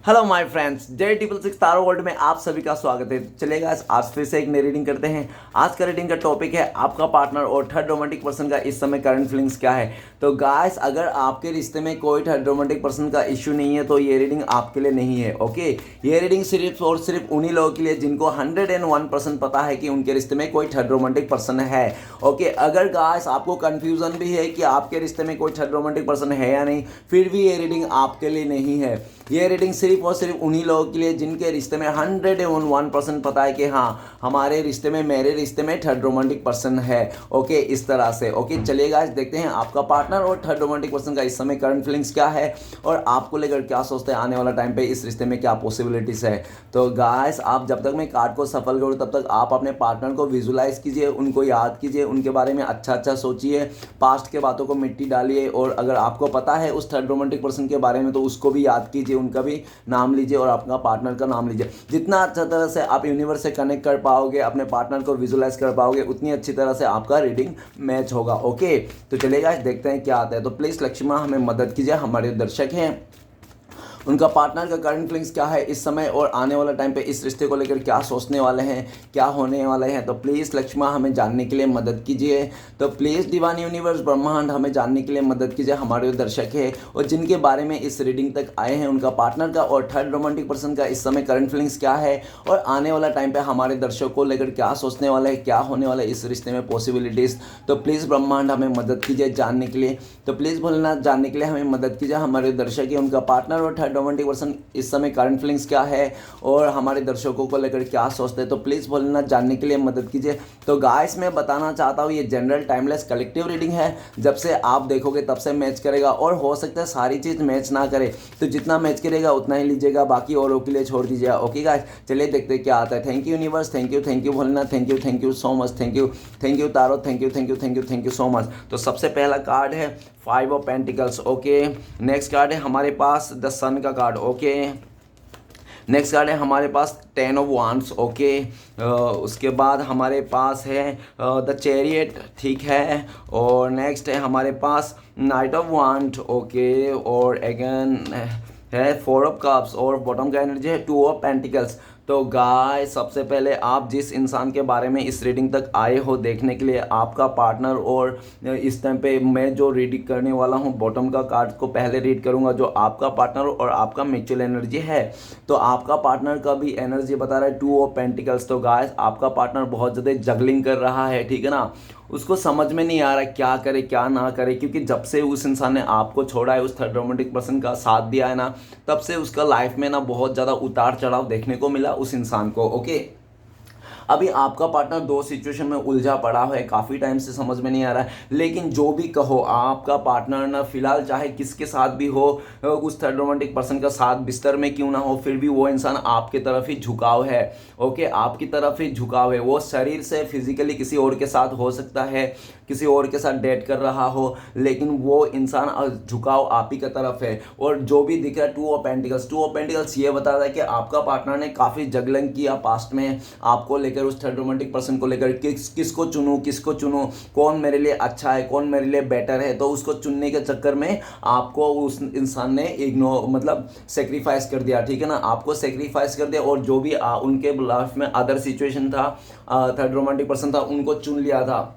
Hello my friends, J666 taro world में आप सभी का स्वागत है। चलेगा आज फिर से एक नई रीडिंग करते हैं। आज का रीडिंग का टॉपिक है आपका पार्टनर और थर्ड रोमांटिक पर्सन का इस समय करंट फीलिंग्स क्या है। तो गाइस, अगर आपके रिश्ते में कोई थर्ड रोमांटिक पर्सन का इश्यू नहीं है तो ये रीडिंग आपके लिए नहीं है। ओके, ये रीडिंग सिर्फ और सिर्फ उन्हीं लोगों के लिए जिनको 101% पता है कि उनके रिश्ते में कोई थर्ड रोमांटिक पर्सन है। ओके, अगर गाइस आपको कन्फ्यूजन भी है कि आपके रिश्ते में कोई थर्ड रोमांटिक पर्सन है या नहीं, फिर भी ये रीडिंग आपके लिए नहीं है। ये रीडिंग सिर्फ और सिर्फ उन्हीं लोगों के लिए जिनके रिश्ते में 101% पता है कि हाँ, हमारे रिश्ते में, मेरे रिश्ते में थर्ड रोमांटिक पर्सन है। ओके, इस तरह से। ओके, चलिए गाइस, देखते हैं आपका पार्टनर और थर्ड रोमांटिक पर्सन का इस समय करंट फीलिंग्स क्या है और आपको लेकर क्या सोचते हैं, आने वाला टाइम पे इस रिश्ते में क्या पॉसिबिलिटीज है। तो गाइस, आप जब तक मैं कार्ड को सफल करूँ तब तक आप अपने पार्टनर को विजुलाइज कीजिए, उनको याद कीजिए, उनके बारे में अच्छा अच्छा सोचिए, पास्ट के बातों को मिट्टी डालिए, और अगर आपको पता है उस थर्ड रोमांटिक पर्सन के बारे में तो उसको भी याद कीजिए, उनका भी नाम लीजिए और अपना पार्टनर का नाम लीजिए। जितना अच्छा तरह से आप यूनिवर्स से कनेक्ट कर पाओगे, अपने पार्टनर को विजुलाइज कर पाओगे, उतनी अच्छी तरह से आपका रीडिंग मैच होगा। ओके, तो चलिएगा देखते हैं क्या आता है। तो प्लीज़ लक्ष्मी माँ हमें मदद कीजिए, हमारे दर्शक हैं, उनका पार्टनर का करंट फीलिंग्स क्या है इस समय और आने वाला टाइम पे इस रिश्ते को लेकर क्या सोचने वाले हैं, क्या होने वाले हैं। तो प्लीज़ लक्ष्मी माँ हमें जानने के लिए मदद कीजिए। तो प्लीज़ डिवाइन यूनिवर्स ब्रह्मांड हमें जानने के लिए मदद कीजिए, हमारे दर्शक है और जिनके बारे में इस रीडिंग तक आए हैं, उनका पार्टनर का और थर्ड रोमांटिक पर्सन का इस समय करंट फीलिंग्स क्या है और आने वाला टाइम पे हमारे दर्शकों को लेकर क्या सोचने वाले हैं, क्या होने वाला है इस रिश्ते में पॉसिबिलिटीज़। तो प्लीज़ ब्रह्मांड हमें मदद कीजिए जानने के लिए। तो प्लीज़ भोलेनाथ जानने के लिए हमें मदद कीजिए, हमारे दर्शक है, उनका पार्टनर और थर्ड रोमांटिक पर्सन इस समय करंट फीलिंग्स क्या है और हमारे दर्शकों को लेकर क्या सोचते हैं। तो प्लीज़ भोलेनाथ जानने के लिए मदद कीजिए। तो गाइस, मैं बताना चाहता हूँ ये जनरल टाइमलेस कलेक्टिव रीडिंग है, जब से आप देखोगे तब से मैच करेगा और हो सकता है सारी चीज़ मैच ना करे, तो जितना मैच करेगा उतना ही लीजिएगा, बाकी औरों के लिए छोड़ दीजिएगा। ओके गाइस, चलिए देखते हैं क्या आता है। Thank you universe, thank you Bholenath, thank you so much, thank you taro, thank you so much. तो सबसे पहला कार्ड है 5 of pentacles. Okay, next card है हमारे पास द सन का कार्ड। ओके, नेक्स्ट कार्ड है हमारे पास 10 ऑफ वांड्स। ओके, उसके बाद हमारे पास है द चैरियट, ठीक है, और नेक्स्ट है हमारे पास नाइट ऑफ वांड। ओके, और अगेन है 4 ऑफ कप्स और बॉटम का एनर्जी है 2 ऑफ पेंटिकल्स। तो गाय, सबसे पहले आप जिस इंसान के बारे में इस रीडिंग तक आए हो देखने के लिए, आपका पार्टनर, और इस टाइम पे मैं जो रीडिंग करने वाला हूँ बॉटम का कार्ड को पहले रीड करूँगा, जो आपका पार्टनर और आपका म्यूचुअल एनर्जी है। तो आपका पार्टनर का भी एनर्जी बता रहा है 2 ऑफ पेंटिकल्स। तो गाय, आपका पार्टनर बहुत ज़्यादा जगलिंग कर रहा है, ठीक है ना, उसको समझ में नहीं आ रहा है क्या करे क्या ना करे, क्योंकि जब से उस इंसान ने आपको छोड़ा है, उस थर्ड रोमांटिक पर्सन का साथ दिया है ना, तब से उसका लाइफ में ना बहुत ज़्यादा उतार चढ़ाव देखने को मिला उस इंसान को। ओके, अभी आपका पार्टनर 2 सिचुएशन में उलझा पड़ा है, काफ़ी टाइम से समझ में नहीं आ रहा है। लेकिन जो भी कहो, आपका पार्टनर ना फिलहाल चाहे किसके साथ भी हो, उस थर्ड रोमांटिक पर्सन का साथ बिस्तर में क्यों ना हो, फिर भी वो इंसान आपकी तरफ ही झुकाव है। ओके, आपकी तरफ ही झुकाव है। वो शरीर से फिजिकली किसी और के साथ हो सकता है, किसी और के साथ डेट कर रहा हो, लेकिन वो इंसान झुकाव आप ही की तरफ है। और जो भी दिख रहा है 2 ऑफ पेंटिकल्स ये बता रहा है कि आपका पार्टनर ने काफ़ी जगलिंग किया पास्ट में आपको लेकर, उस थर्ड रोमांटिक पर्सन को लेकर, किसको चुनूं, कौन मेरे लिए अच्छा है, कौन मेरे लिए बेटर है। तो उसको चुनने के चक्कर में आपको उस इंसान ने इग्नोर, मतलब सेक्रीफाइस कर दिया, ठीक है ना, आपको सेक्रीफाइस कर दिया, और जो भी उनके लाइफ में अदर सिचुएशन था, थर्ड रोमांटिक पर्सन था, उनको चुन लिया था।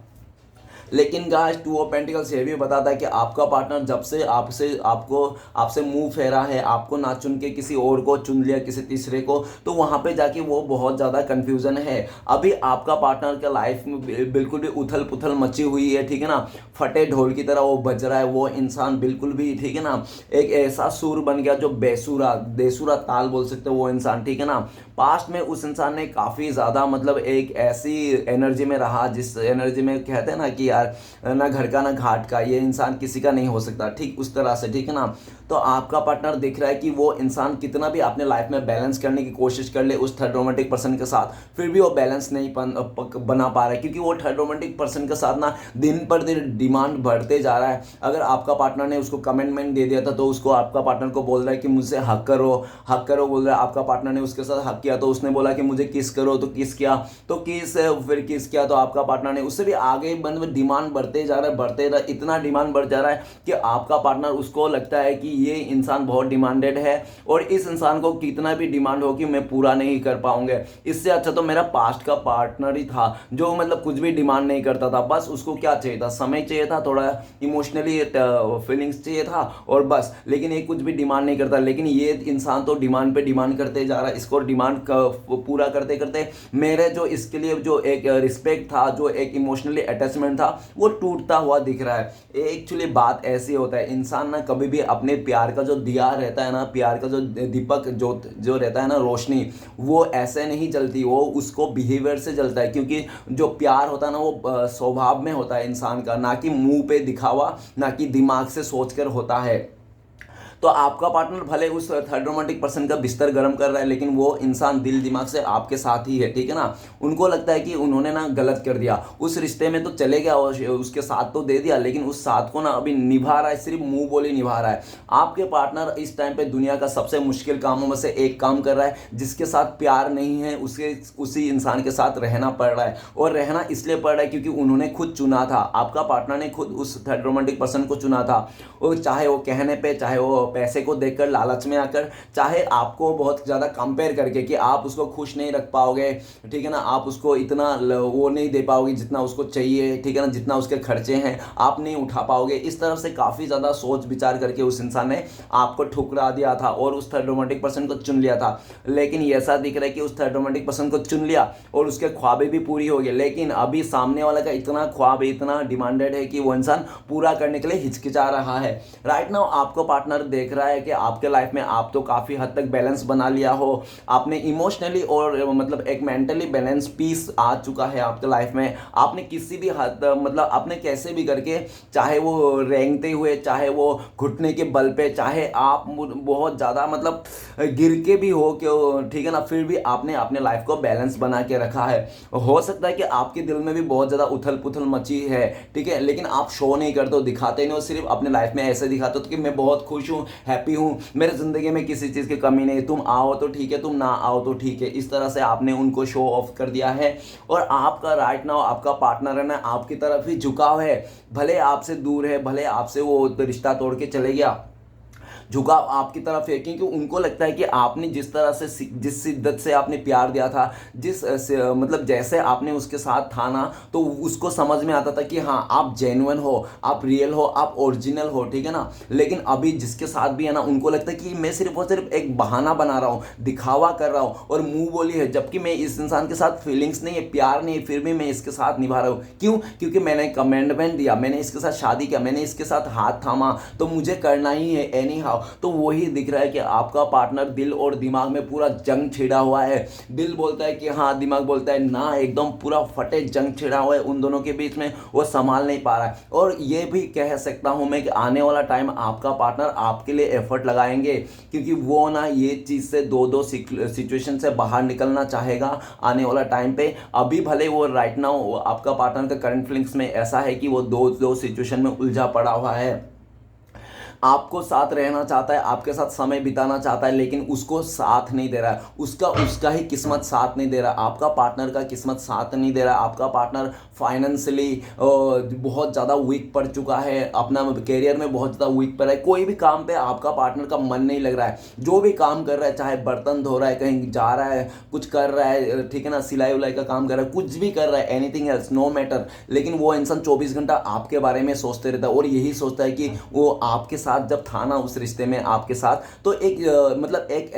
लेकिन गाइस, 2 ऑफ पेंटिकल्स ये भी बताता है कि आपका पार्टनर जब से आपसे मुंह फेरा है, आपको ना चुन के किसी और को चुन लिया, किसी तीसरे को, तो वहां पे जाके वो बहुत ज़्यादा कंफ्यूजन है। अभी आपका पार्टनर के लाइफ में बिल्कुल भी उथल पुथल मची हुई है, ठीक है ना, फटे ढोल की तरह वो बज रहा है वो इंसान, बिल्कुल भी, ठीक है ना, एक ऐसा सुर बन गया जो बेसुरा ताल बोल सकते हो वो इंसान, ठीक है ना। पास्ट में उस इंसान ने काफ़ी ज़्यादा, मतलब एक ऐसी एनर्जी में रहा जिस एनर्जी में कहते हैं ना कि यार, ना घर का ना घाट का, ये इंसान किसी का नहीं हो सकता, ठीक उस तरह से, ठीक है ना। तो आपका पार्टनर दिख रहा है कि वो इंसान कितना भी अपने लाइफ में बैलेंस करने की कोशिश कर ले उस थर्ड रोमांटिक पर्सन के साथ, फिर भी वो बैलेंस नहीं बना पा रहा है, क्योंकि वो थर्ड रोमांटिक पर्सन के साथ ना दिन पर दिन डिमांड बढ़ते जा रहा है। अगर आपका पार्टनर ने उसको कमिटमेंट दे दिया था तो उसको, आपका पार्टनर को बोल रहा है कि मुझसे हक करो बोल रहा है। आपका पार्टनर ने उसके साथ हक किया तो उसने बोला कि मुझे किस करो, तो किस किया, तो फिर किस किया, तो आपका पार्टनर ने उससे भी आगे डिमांड बढ़ते जा रहा है, इतना डिमांड बढ़ जा रहा है कि आपका पार्टनर, उसको लगता है कि ये इंसान बहुत डिमांडेड है और इस इंसान को कितना भी डिमांड हो कि मैं पूरा नहीं कर पाऊंगा। इससे अच्छा तो मेरा पास्ट का पार्टनर ही था जो मतलब कुछ भी डिमांड नहीं करता था, बस उसको क्या चाहिए था, समय चाहिए था, थोड़ा इमोशनली फीलिंग्स चाहिए था और बस। लेकिन ये कुछ भी डिमांड नहीं करता। लेकिन ये इंसान तो डिमांड पे डिमांड करते जा रहा है। इसको डिमांड पूरा करते करते मेरे जो इसके लिए जो एक रिस्पेक्ट था, जो एक इमोशनली अटैचमेंट था, वो टूटता हुआ दिख रहा है। एक्चुअली बात ऐसी होता है, इंसान ना कभी भी अपने प्यार का जो दिया रहता है ना, प्यार का जो दीपक जो रहता है ना, रोशनी, वो ऐसे नहीं जलती, वो उसको बिहेवियर से जलता है। क्योंकि जो प्यार होता है ना, वो स्वभाव में होता है इंसान का, ना कि मुंह पे दिखावा, ना कि दिमाग से सोचकर होता है। तो आपका पार्टनर भले उस थर्ड रोमांटिक पर्सन का बिस्तर गर्म कर रहा है, लेकिन वो इंसान दिल दिमाग से आपके साथ ही है, ठीक है ना। उनको लगता है कि उन्होंने ना गलत कर दिया, उस रिश्ते में तो चले गया, उसके साथ तो दे दिया, लेकिन उस साथ को ना अभी निभा रहा है, सिर्फ मुंह बोली निभा रहा है। आपके पार्टनर इस टाइम पे दुनिया का सबसे मुश्किल कामों में से एक काम कर रहा है, जिसके साथ प्यार नहीं है उसी इंसान के साथ रहना पड़ रहा है। और रहना इसलिए पड़ रहा है क्योंकि उन्होंने खुद चुना था, आपका पार्टनर ने खुद उस थर्ड रोमांटिक पर्सन को चुना था। और चाहे वो कहने पे, चाहे वो पैसे को देखकर, लालच में आकर, चाहे आपको बहुत ज़्यादा कंपेयर करके कि आप उसको खुश नहीं रख पाओगे, ठीक है ना, आप उसको इतना वो नहीं दे पाओगे जितना उसको चाहिए, ठीक है ना, जितना उसके खर्चे हैं आप नहीं उठा पाओगे। इस तरफ से काफ़ी ज़्यादा सोच विचार करके उस इंसान ने आपको ठुकरा दिया था और उस थर्ड रोमांटिक पर्सन को चुन लिया था। लेकिन ऐसा दिख रहा है कि उस थर्ड रोमांटिक पर्सन को चुन लिया और उसके ख्वाबें भी पूरी हो गई, लेकिन अभी सामने वाला का इतना ख्वाब, इतना डिमांडेड है कि वो इंसान पूरा करने के लिए हिचकिचा रहा है। राइट नाउ आपको पार्टनर देख रहा है कि आपके लाइफ में आप तो काफ़ी हद तक बैलेंस बना लिया हो, आपने इमोशनली और मतलब एक मेंटली बैलेंस पीस आ चुका है आपके लाइफ में। आपने किसी भी हद मतलब आपने कैसे भी करके, चाहे वो रेंगते हुए, चाहे वो घुटने के बल पे, चाहे आप बहुत ज़्यादा मतलब गिर के भी हो क्यों, ठीक है ना, फिर भी आपने अपने लाइफ को बैलेंस बना के रखा है। हो सकता है कि आपके दिल में भी बहुत ज़्यादा उथल पुथल मची है, ठीक है, लेकिन आप शो नहीं करते हो, दिखाते नहीं हो, सिर्फ अपने लाइफ में ऐसे दिखाते हो कि मैं बहुत खुश हूँ, हैप्पी हूँ, मेरे ज़िंदगी में किसी चीज़ की कमी नहीं, तुम आओ तो ठीक है, तुम ना आओ तो ठीक है। इस तरह से आपने उनको शो ऑफ कर दिया है और आपका राइट नाउ आपका पार्टनर है ना आपकी तरफ ही झुकाव है। भले आपसे दूर है, भले आपसे वो रिश्ता तोड़ के चले गया, झुकाव आपकी तरफ है, क्योंकि उनको लगता है कि आपने जिस तरह से, जिस शिद्दत से आपने प्यार दिया था, मतलब जैसे आपने उसके साथ था ना, तो उसको समझ में आता था कि हाँ आप जेन्युइन हो, आप रियल हो, आप ओरिजिनल हो, ठीक है ना। लेकिन अभी जिसके साथ भी है ना, उनको लगता है कि मैं सिर्फ और सिर्फ एक बहाना बना रहा हूँ, दिखावा कर रहा हूँ और मुंह बोली है, जबकि मैं इस इंसान के साथ फीलिंग्स नहीं है, प्यार नहीं है, फिर भी मैं इसके साथ निभा रहा हूँ। क्यों? क्योंकि मैंने कमेंटमेंट दिया, मैंने इसके साथ शादी किया, मैंने इसके साथ हाथ थामा, तो मुझे करना ही है एनी हाउ। तो वही दिख रहा है कि आपका पार्टनर दिल और दिमाग में पूरा जंग छिड़ा हुआ है। दिल बोलता है कि हाँ, दिमाग बोलता है ना, एकदम पूरा फटे जंग छिड़ा हुआ है उन दोनों के बीच में, वो संभाल नहीं पा रहा है। और ये भी कह सकता हूँ मैं कि आने वाला टाइम आपका पार्टनर आपके लिए एफर्ट लगाएंगे, क्योंकि वो ना ये चीज़ से दो सिचुएशन से बाहर निकलना चाहेगा आने वाला टाइम पे। अभी भले वो राइट नाउ आपका पार्टनर का करंट फीलिंग्स में ऐसा है कि वो दो सिचुएशन में उलझा पड़ा हुआ है, आपको साथ रहना चाहता है, आपके साथ समय बिताना चाहता है, लेकिन उसको साथ नहीं दे रहा है, उसका ही किस्मत साथ नहीं दे रहा, आपका पार्टनर का किस्मत साथ नहीं दे रहा। आपका पार्टनर फाइनेंशियली बहुत ज़्यादा वीक पड़ चुका है, अपना करियर में बहुत ज़्यादा वीक पड़ रहा है, कोई भी काम पे आपका पार्टनर का मन नहीं लग रहा है। जो भी काम कर रहा है, चाहे बर्तन धो रहा है, कहीं जा रहा है, कुछ कर रहा है, ठीक है ना, सिलाई उलाई का काम कर रहा है, कुछ भी कर रहा है, एनीथिंग एल्स नो मैटर, लेकिन वो इंसान 24 घंटा आपके बारे में सोचते रहता है और यही सोचता है कि वो आपके साथ जब था ना उस रिश्ते में आपके साथ, तो एक मतलब एक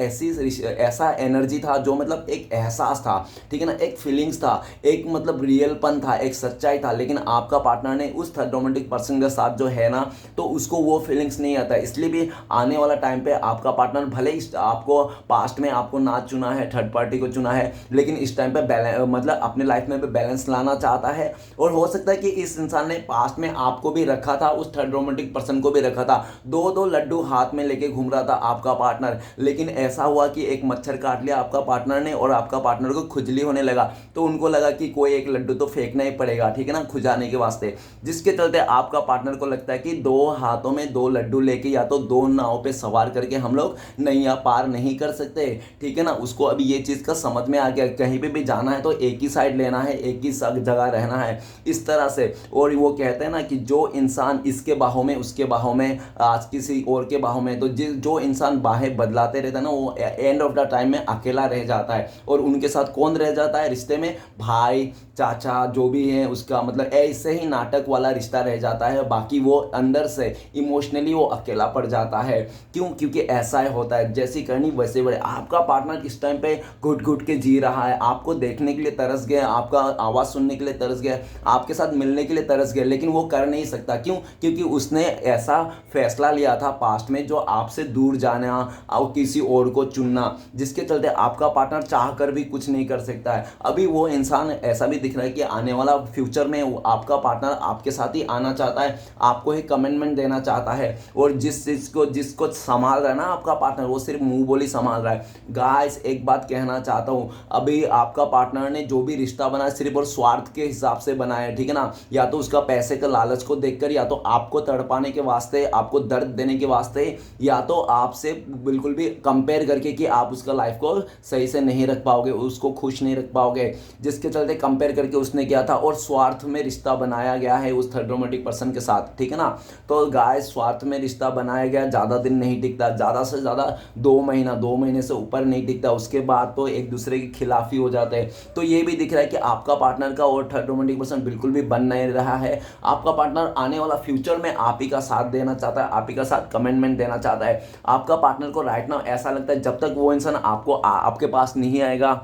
ऐसा एनर्जी था जो मतलब एक एहसास था, ठीक है ना, एक फीलिंग्स था, एक मतलब रियलपन था, एक सच्चाई था। लेकिन आपका पार्टनर ने उस थर्ड रोमांटिक पर्सन के साथ जो है ना, तो उसको वो फीलिंग्स नहीं आता। इसलिए भी आने वाला टाइम पे आपका पार्टनर भले ही आपको पास्ट में आपको ना चुना है, थर्ड पार्टी को चुना है, लेकिन इस टाइम पे मतलब अपने लाइफ में भी बैलेंस लाना चाहता है। और हो सकता है कि इस इंसान ने पास्ट में आपको भी रखा था, उस थर्ड रोमांटिक पर्सन को भी रखा था, दो लड्डू हाथ में लेके घूम रहा था आपका पार्टनर, लेकिन ऐसा हुआ कि एक मच्छर काट लिया आपका पार्टनर ने और आपका पार्टनर को खुजली होने लगा, तो उनको लगा कि कोई एक लड्डू तो फेंकना ही पड़ेगा, ठीक है ना, खुजाने के वास्ते, जिसके चलते आपका पार्टनर को लगता है कि दो हाथों में दो लड्डू लेके या तो दो नाव पे सवार करके हम लोग नैया पार नहीं कर सकते, ठीक है ना। उसको अभी ये चीज़ का समझ में आ गया, कहीं पे भी जाना है तो एक ही साइड लेना है, एक ही जगह रहना है, इस तरह से। और वो कहते हैं ना कि जो इंसान इसके बाहों में उसके बाहों में आज किसी और के बाहों में, तो जो इंसान बाहें बदलाते रहता है ना, वो एंड ऑफ द टाइम में अकेला रह जाता है। और उनके साथ कौन रह जाता है रिश्ते में? भाई, चाचा, जो भी है उसका मतलब ऐसे ही नाटक वाला रिश्ता रह जाता है। बाकी वो अंदर से इमोशनली वो अकेला पड़ जाता है। क्यों? क्योंकि ऐसा ही होता है, जैसी करनी वैसे बड़े। आपका पार्टनर इस टाइम पे घुट घुट के जी रहा है, आपको देखने के लिए तरस गया, आपका आवाज़ सुनने के लिए तरस गया, आपके साथ मिलने के लिए तरस गया, लेकिन वो कर नहीं सकता। क्यों? क्योंकि उसने ऐसा फैसला लिया था पास्ट में जो आपसे दूर जाना और किसी और को चुनना, जिसके चलते आपका पार्टनर चाह कर भी कुछ नहीं कर सकता है। अभी वो इंसान ऐसा भी दिख रहा है कि आने वाला फ्यूचर में आपका पार्टनर आपके साथ ही आना चाहता है, आपको ही कमिटमेंट देना चाहता है। और जिस चीज़ को जिसको संभाल रहा है ना आपका पार्टनर, वो सिर्फ मुंह बोली संभाल रहा है। गाइस, एक बात कहना चाहता हूँ, अभी आपका पार्टनर ने जो भी रिश्ता बनाया सिर्फ और स्वार्थ के हिसाब से बनाया है, ठीक है ना। या तो उसका पैसे का लालच को देखकर, या तो आपको तड़पाने के वास्ते, आपको दर्द देने के वास्ते, या तो आपसे बिल्कुल भी कंपेयर करके कि आप उसका लाइफ को सही से नहीं रख पाओगे, उसको खुश नहीं रख पाओगे, जिसके चलते कंपेयर करके उसने किया था। और स्वार्थ में रिश्ता बनाया गया है उस थर्ड रोमांटिक पर्सन के साथ, ठीक है ना। तो गाइस, स्वार्थ में रिश्ता बनाया गया, ज़्यादा दिन नहीं टिकता, ज़्यादा से ज़्यादा 2 महीने से ऊपर नहीं टिकता, उसके बाद तो एक दूसरे के खिलाफ ही हो जाते हैं। तो ये भी दिख रहा है कि आपका पार्टनर का और थर्ड रोमांटिक पर्सन बिल्कुल भी बन नहीं रहा है। आपका पार्टनर आने वाला फ्यूचर में आप ही का साथ देना चाहता है, आप ही का साथ कमिटमेंट देना चाहता है। आपका पार्टनर को राइट नाउ ऐसा लगता है जब तक वो इंसान आपके पास नहीं आएगा,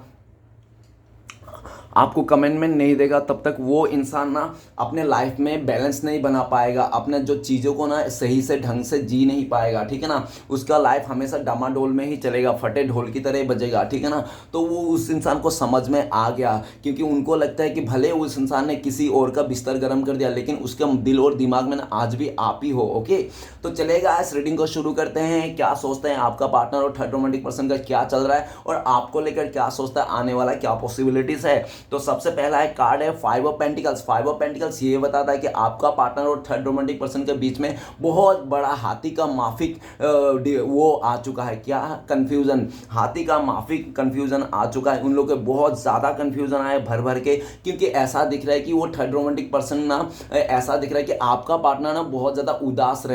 आपको कमिटमेंट नहीं देगा, तब तक वो इंसान ना अपने लाइफ में बैलेंस नहीं बना पाएगा, अपने जो चीज़ों को ना सही से ढंग से जी नहीं पाएगा, ठीक है ना। उसका लाइफ हमेशा डामाडोल में ही चलेगा, फटे ढोल की तरह बजेगा, ठीक है ना। तो वो उस इंसान को समझ में आ गया, क्योंकि उनको लगता है कि भले उस इंसान ने किसी और का बिस्तर गर्म कर दिया, लेकिन उसके दिल और दिमाग में ना आज भी आप ही हो। ओके, तो चलेगा, इस रीडिंग को शुरू करते हैं। क्या सोचते हैं आपका पार्टनर और थर्ड रोमांटिक पर्सन का क्या चल रहा है, और आपको लेकर क्या सोचता है, आने वाला क्या पॉसिबिलिटीज है। तो सबसे पहला एक कार्ड है 5 ऑफ पेंटिकल्स। 5 ऑफ पेंटिकल्स ये बताता है कि आपका पार्टनर और थर्ड रोमांटिक पर्सन के बीच में बहुत बड़ा हाथी का माफिक वो आ चुका है। क्या? कंफ्यूजन। हाथी का माफिक कंफ्यूजन आ चुका है। उन लोगों के बहुत ज़्यादा कंफ्यूजन आए भर भर के, क्योंकि ऐसा दिख रहा है कि वो थर्ड रोमांटिक पर्सन ना, ऐसा दिख रहा है कि आपका पार्टनर ना बहुत ज़्यादा उदास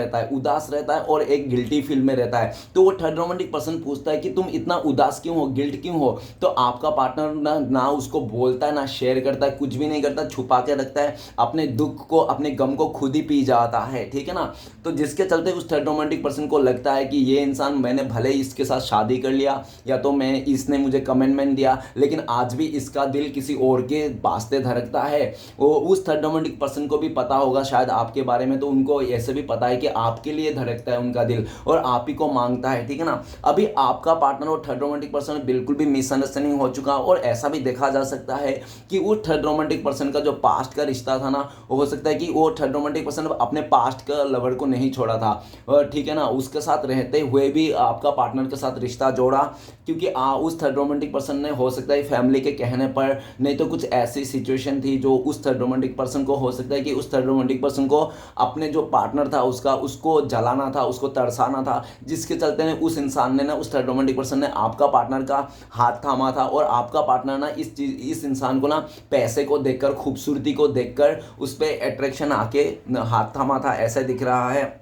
रहता है और एक गिल्टी फील में रहता है। तो वो थर्ड रोमांटिक पर्सन पूछता है कि तुम इतना उदास क्यों हो, गिल्ट क्यों हो। तो आपका पार्टनर ना उसको बोलता है, ना शेयर करता है, कुछ भी नहीं करता, छुपा के रखता है, अपने दुख को, अपने गम को खुद ही पी जाता है, ठीक है ना। तो जिसके चलते उस थर्ड रोमांटिक पर्सन को लगता है कि ये इंसान, मैंने भले ही इसके साथ शादी कर लिया, या तो इसने मुझे कमिटमेंट दिया, लेकिन आज भी इसका दिल किसी और के वास्ते धड़कता है। वो उस थर्ड रोमांटिक पर्सन को भी पता होगा शायद आपके बारे में, तो उनको ऐसे भी पता है कि आपके लिए धड़कता है उनका दिल और आप ही को मांगता है, ठीक है ना। अभी आपका पार्टनर और थर्ड रोमांटिक पर्सन बिल्कुल भी मिसअंडरस्टैंडिंग हो चुका, और ऐसा भी देखा जा सकता है कि वो थर्ड रोमांटिक पर्सन का जो पास्ट का रिश्ता था ना, हो सकता है कि वो थर्ड रोमांटिक पर्सन अपने पास्ट का लवर को नहीं छोड़ा था, ठीक है ना। उसके साथ रहते हुए भी आपका पार्टनर के साथ रिश्ता जोड़ा, क्योंकि उस थर्ड रोमांटिक पर्सन ने, हो सकता है फैमिली के कहने पर, नहीं तो कुछ ऐसी सिचुएशन थी जो उस थर्ड रोमांटिक पर्सन को, हो सकता है कि उस थर्ड रोमांटिक पर्सन को अपने जो पार्टनर था उसको जलाना था, उसको तरसाना था, जिसके चलते ने उस इंसान ने ना, उस थर्ड रोमांटिक पर्सन ने आपका पार्टनर का हाथ थामा था। और आपका पार्टनर ना इस इंसान को ना पैसे को देखकर, खूबसूरती को देखकर उस पर अट्रैक्शन आके हाथ थामा था, ऐसा दिख रहा है।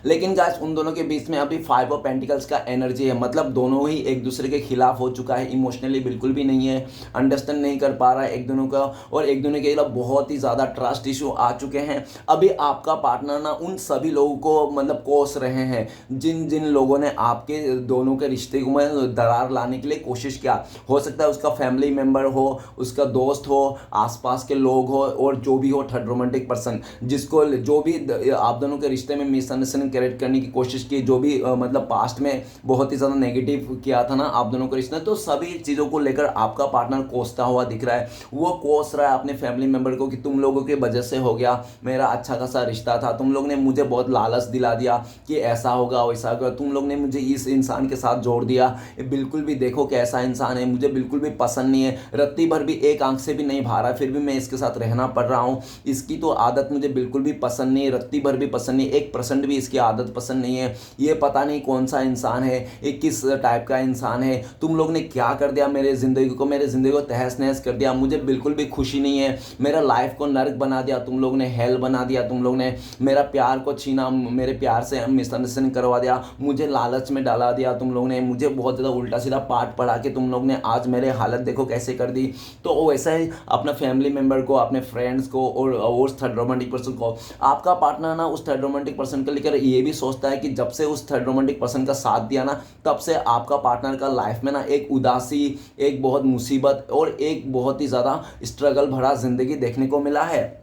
लेकिन गाइस, उन दोनों के बीच में अभी 5 ऑफ पेंटिकल्स का एनर्जी है, मतलब दोनों ही एक दूसरे के खिलाफ हो चुका है, इमोशनली बिल्कुल भी नहीं है, अंडरस्टैंड नहीं कर पा रहा है एक दोनों का, और एक दोनों के खिलाफ बहुत ही ज़्यादा ट्रस्ट इशू आ चुके हैं। अभी आपका पार्टनर ना उन सभी लोगों को मतलब कोस रहे हैं, जिन जिन लोगों ने आपके दोनों के रिश्ते में दरार लाने के लिए कोशिश किया। हो सकता है उसका फैमिली मेम्बर हो, उसका दोस्त हो, आसपास के लोग हो, और जो भी हो थर्ड रोमांटिक पर्सन, जिसको जो भी आप दोनों के रिश्ते में मिसअंडरस्टैंडिंग क्रिएट करने की कोशिश की, जो भी मतलब पास्ट में बहुत ही ज़्यादा नेगेटिव किया था ना आप दोनों के रिश्ते, तो सभी चीज़ों को लेकर आपका पार्टनर कोसता हुआ दिख रहा है। वो कोस रहा है अपने फैमिली मेम्बर को कि तुम लोगों की वजह से हो गया मेरा अच्छा खासा रिश्ता था, तुम लोग ने मुझे बहुत लालच दिला दिया कि ऐसा होगा वैसा होगा, तुम लोग ने मुझे इस इंसान के साथ जोड़ दिया, बिल्कुल भी देखो कैसा इंसान है, मुझे बिल्कुल भी पसंद नहीं है, रत्ती भर भी एक आंख से भी नहीं भारा, फिर भी मैं इसके साथ रहना पड़ रहा हूँ, इसकी तो आदत मुझे बिल्कुल भी पसंद नहीं है, रत्ती भर भी पसंद नहीं, 1% भी इसकी आदत पसंद नहीं है, ये पता नहीं कौन सा इंसान है, ये किस टाइप का इंसान है, तुम लोग ने क्या कर दिया मेरे ज़िंदगी को तहस नहस कर दिया, मुझे बिल्कुल भी खुशी नहीं है, मेरा लाइफ को नर्क बना दिया तुम लोग ने, हेल बना दिया तुम लोग ने, मेरा प्यार को छीना, मेरे प्यार से मिसअंडरस्टैंडिंग करवा दिया, मुझे लालच में डाला दिया तुम लोग ने, मुझे बहुत ज़्यादा उल्टा सीधा पाठ पढ़ा के तुम लोग ने आज मेरे हालत देखो कैसे कर दी। तो वैसा ही अपना फैमिली मेम्बर को, अपने फ्रेंड्स को और उस थर्ड रोमांटिक पर्सन को, आपका पार्टनर ना उस थर्ड रोमांटिक पर्सन को लेकर ये भी सोचता है कि जब से उस थर्ड रोमांटिक पर्सन का साथ दिया ना, तब से आपका पार्टनर का लाइफ में ना एक उदासी, एक बहुत मुसीबत और एक बहुत ही ज़्यादा स्ट्रगल भरा ज़िंदगी देखने को मिला है।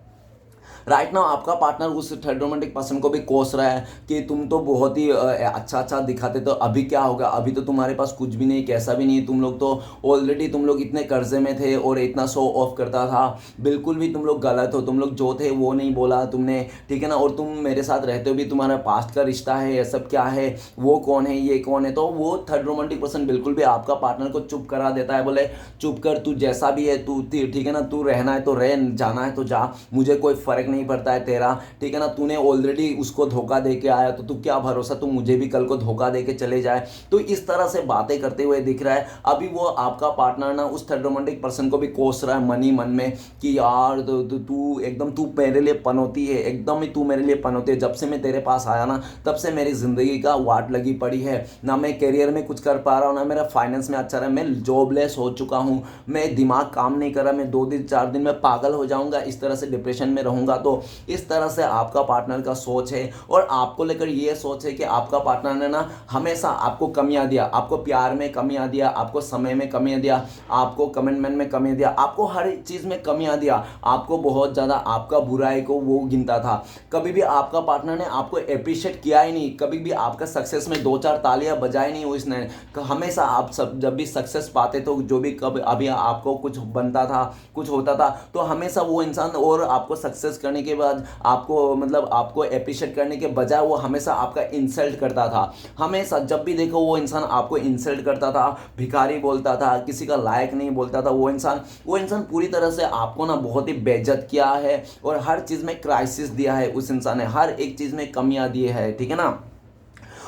राइट नाउ आपका पार्टनर उस थर्ड रोमांटिक पर्सन को भी कोस रहा है कि तुम तो बहुत ही अच्छा दिखाते, तो अभी क्या होगा, अभी तो तुम्हारे पास कुछ भी नहीं, कैसा भी नहीं, तुम लोग तो ऑलरेडी तुम लोग इतने कर्जे में थे और इतना शो ऑफ करता था, बिल्कुल भी तुम लोग गलत हो, तुम लोग जो थे वो नहीं बोला तुमने, ठीक है ना, और तुम मेरे साथ रहते हो भी तुम्हारा पास्ट का रिश्ता है, ये सब क्या है, वो कौन है, ये कौन है। तो वो थर्ड रोमांटिक पर्सन बिल्कुल भी आपका पार्टनर को चुप करा देता है, बोले चुप कर, तू जैसा भी है तू, ठीक है ना, तू रहना है तो रह, जाना है तो जा, मुझे कोई फर्क नहीं पड़ता है तेरा, ठीक है ना, तूने ऑलरेडी उसको धोखा दे के आया तो तू क्या भरोसा तू मुझे भी कल को धोखा दे के चले जाए। तो इस तरह से बातें करते हुए दिख रहा है। अभी वो आपका पार्टनर ना उस थर्ड रोमांटिक पर्सन को भी कोस रहा है मन ही मन में कि यार तू एकदम तू मेरे लिए पनौती है, एकदम ही तू मेरे लिए पनौती है, जब से मैं तेरे पास आया ना तब से मेरी ज़िंदगी का वाट लगी पड़ी है, ना मैं करियर में कुछ कर पा रहा हूँ, ना मेरा फाइनेंस में अच्छा रहा, मैं जॉबलेस हो चुका हूँ, मैं दिमाग काम नहीं कर रहा, मैं 2 दिन 4 दिन में पागल हो जाऊँगा, इस तरह से डिप्रेशन में रहूँगा। तो इस तरह से आपका पार्टनर का सोच है और आपको लेकर ये सोच है कि आपका पार्टनर ने ना हमेशा आपको कमियां दिया, आपको प्यार में कमियां दिया, आपको समय में कमियां दिया, आपको कमिटमेंट में कमियां दिया, आपको हर चीज़ में कमियां दिया, आपको बहुत ज़्यादा आपका बुराई को वो गिनता था। कभी भी आपका पार्टनर ने आपको अप्रिशिएट किया ही नहीं, कभी भी आपका सक्सेस में 2-4 तालियां बजाई नहीं उसने। हमेशा आप सब जब भी सक्सेस पाते तो जो भी कभी अभी आपको कुछ बनता था, कुछ होता था, तो हमेशा वो इंसान और आपको सक्सेस करने के बाद आपको मतलब आपको अप्रिशिएट करने के बजाय वो हमेशा आपका इंसल्ट करता था। हमेशा जब भी देखो वो इंसान आपको इंसल्ट करता था, भिखारी बोलता था, किसी का लायक नहीं बोलता था। वो इंसान पूरी तरह से आपको ना बहुत ही बेइज्जत किया है और हर चीज़ में क्राइसिस दिया है। उस इंसान ने हर एक चीज़ में कमियां दी है, ठीक है ना,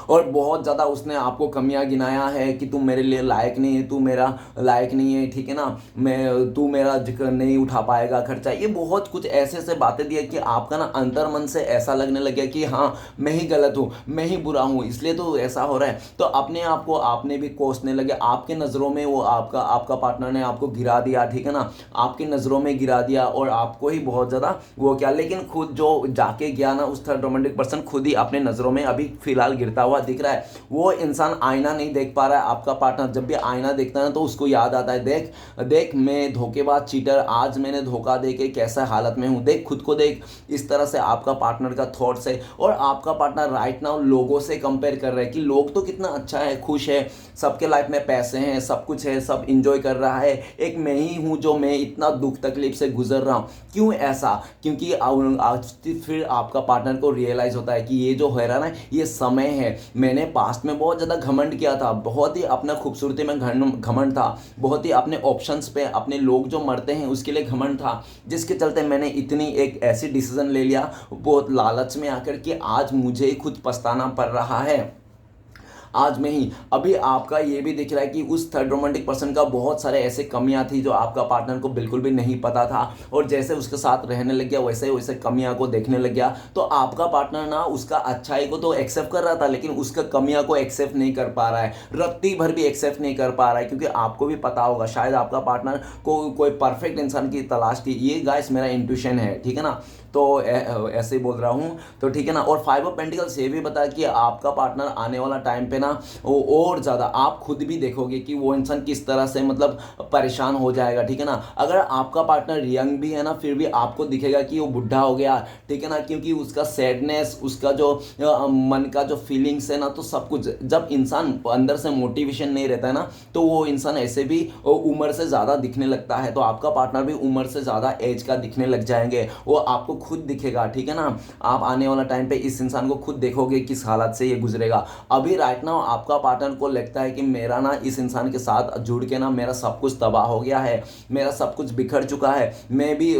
और बहुत ज़्यादा उसने आपको कमियां गिनाया है कि तुम मेरे लिए लायक नहीं है, तू मेरा लायक नहीं है, ठीक है ना, तू मेरा जिक्र नहीं उठा पाएगा खर्चा, ये बहुत कुछ ऐसे ऐसे बातें दी है कि आपका ना अंतर मन से ऐसा लगने लग गया कि हाँ मैं ही गलत हूँ, मैं ही बुरा हूँ, इसलिए तो ऐसा हो रहा है। तो अपने आप को आपने भी कोसने लगे, आपके नज़रों में वो आपका पार्टनर ने आपको गिरा दिया, ठीक है ना, आपकी नज़रों में गिरा दिया और आपको ही बहुत ज़्यादा वो क्या, लेकिन खुद जो जाके गया ना उस थर्ड रोमांटिक पर्सन खुद ही अपने नज़रों में अभी फिलहाल गिरता हुआ दिख रहा है। वो इंसान आईना नहीं देख पा रहा है। आपका पार्टनर जब भी आईना देखता है ना तो उसको याद आता है, देख देख मैं धोखेबाज चीटर, आज मैंने धोखा दे के कैसा हालत में हूँ, देख खुद को देख। इस तरह से आपका पार्टनर का थॉट्स है और आपका पार्टनर राइट नाउ लोगों से कंपेयर कर रहा है कि लोग तो कितना अच्छा है, खुश है, सबके लाइफ में पैसे हैं, सब कुछ है, सब इंजॉय कर रहा है, एक मैं ही हूँ जो मैं इतना दुख तकलीफ से गुजर रहा हूँ। क्यों ऐसा? क्योंकि फिर आपका पार्टनर को रियलाइज होता है कि ये जो हो रहा है ना ये समय है। मैंने पास्ट में बहुत ज़्यादा घमंड किया था, बहुत ही अपना खूबसूरती में घमंड था, बहुत ही अपने ऑप्शंस पे, अपने लोग जो मरते हैं उसके लिए घमंड था, जिसके चलते मैंने इतनी एक ऐसी डिसीजन ले लिया बहुत लालच में आकर कि आज मुझे खुद पछताना पड़ रहा है। आज में ही अभी आपका ये भी दिख रहा है कि उस थर्ड रोमांटिक पर्सन का बहुत सारे ऐसे कमियां थी जो आपका पार्टनर को बिल्कुल भी नहीं पता था और जैसे उसके साथ रहने लग गया वैसे वैसे कमियां को देखने लग गया। तो आपका पार्टनर ना उसका अच्छाई को तो एक्सेप्ट कर रहा था लेकिन उसका कमियां को एक्सेप्ट नहीं कर पा रहा है, रत्ती भर भी एक्सेप्ट नहीं कर पा रहा है, क्योंकि आपको भी पता होगा शायद आपका पार्टनर को कोई परफेक्ट इंसान की तलाश थी। ये गाइस मेरा इंट्यूशन है, ठीक है ना, तो ऐसे ही बोल रहा हूँ, तो ठीक है ना। और 5 ऑफ पेंटिकल्स ये भी बताया कि आपका पार्टनर आने वाला टाइम पे ना वो और ज़्यादा, आप खुद भी देखोगे कि वो इंसान किस तरह से मतलब परेशान हो जाएगा, ठीक है ना। अगर आपका पार्टनर यंग भी है ना फिर भी आपको दिखेगा कि वो बुढ़ा हो गया, ठीक है ना, क्योंकि उसका सैडनेस, उसका जो मन का जो फीलिंग्स है ना, तो सब कुछ जब इंसान अंदर से मोटिवेशन नहीं रहता है ना तो वो इंसान ऐसे भी उम्र से ज़्यादा दिखने लगता है। तो आपका पार्टनर भी उम्र से ज़्यादा एज का दिखने लग जाएंगे, वो आपको खुद दिखेगा, ठीक है ना। आप आने वाला टाइम पे इस इंसान को खुद देखोगे किस हालत से ये गुजरेगा। अभी राइट नाउ आपका पार्टनर को लगता है कि मेरा ना इस इंसान के साथ जुड़ के ना मेरा सब कुछ तबाह हो गया है, मेरा सब कुछ बिखर चुका है, मैं भी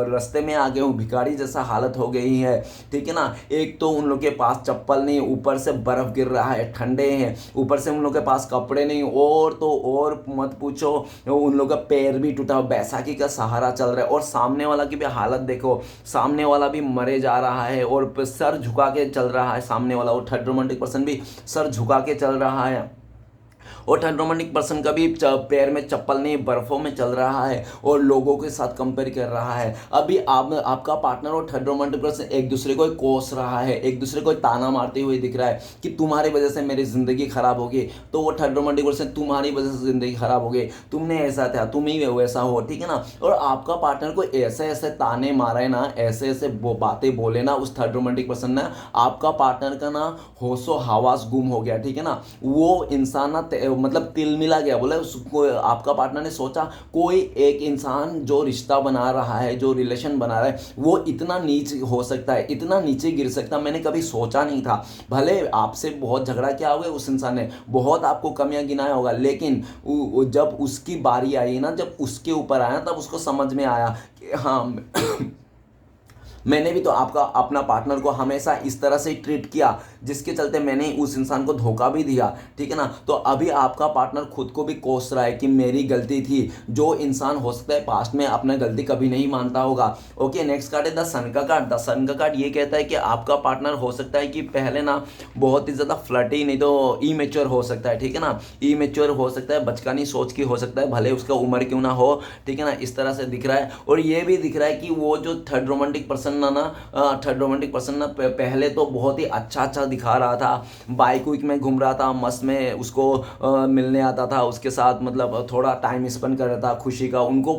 रास्ते में आ गया हूँ, भिखारी जैसा हालत हो गई है, ठीक है ना। एक तो उन लोग के पास चप्पल नहीं, ऊपर से बर्फ गिर रहा है, ठंडे हैं, ऊपर से उन लोग के पास कपड़े नहीं, और तो और मत पूछो, उन लोग का पैर भी टूटा, बैसाखी का सहारा चल रहा है। और सामने वाला की भी हालत देखो, सामने वाला भी मरे जा रहा है और सर झुका के चल रहा है सामने वाला, और थर्ड रोमांटिक पर्सन भी सर झुका के चल रहा है। और थर्ड रोमांटिक पर्सन का भी पैर में चप्पल नहीं, बर्फों में चल रहा है और लोगों के साथ कंपेयर कर रहा है। अभी आपका पार्टनर और थर्ड रोमांटिक पर्सन एक दूसरे को कोस रहा है, एक दूसरे को ताना मारते हुए दिख रहा है कि तुम्हारी वजह से मेरी जिंदगी खराब होगी, तो वो थर्ड रोमांटिक पर्सन तुम्हारी वजह से जिंदगी खराब हो गई, तुमने ऐसा था, तुम ही वैसा हो, ठीक है ना। और आपका पार्टनर को ऐसे ऐसे ताने मारे ना, ऐसे ऐसे बातें बोले ना उस थर्ड रोमांटिक पर्सन ने, आपका पार्टनर का ना होशो हवास गुम हो गया, ठीक है ना। वो इंसान ना मतलब तिल मिला गया, बोले उसको। आपका पार्टनर ने सोचा कोई एक इंसान जो रिश्ता बना रहा है, जो रिलेशन बना रहा है, वो इतना नीच हो सकता है, इतना नीचे गिर सकता है, मैंने कभी सोचा नहीं था। भले आपसे बहुत झगड़ा किया होगा उस इंसान ने, बहुत आपको कमियां गिनाया होगा, लेकिन जब उसकी बारी आई ना, जब उसके ऊपर आया, तब उसको समझ में आया कि हाँ मैंने भी तो आपका अपना पार्टनर को हमेशा इस तरह से ट्रीट किया, जिसके चलते मैंने उस इंसान को धोखा भी दिया, ठीक है ना। तो अभी आपका पार्टनर खुद को भी कोस रहा है कि मेरी गलती थी। जो इंसान हो सकता है पास्ट में अपना गलती कभी नहीं मानता होगा। ओके, नेक्स्ट कार्ड है द सन का कार्ड। द सन का कार्ड ये कहता है कि आपका पार्टनर हो सकता है कि पहले ना बहुत ही ज़्यादा फ्लर्टी, नहीं तो इमेच्योर हो सकता है, ठीक है ना। इमेच्योर हो सकता है, बचकानी सोच की हो सकता है, भले उसका उम्र क्यों ना हो, ठीक है ना। इस तरह से दिख रहा है। और ये भी दिख रहा है कि वो जो third romantic person third romantic person ना पहले तो बहुत ही अच्छा दिखा रहा था, बाइक विक में घूम रहा था, मस्त में उसको मिलने आता था, उसके साथ मतलब थोड़ा टाइम स्पेंड कर रहा था खुशी का, उनको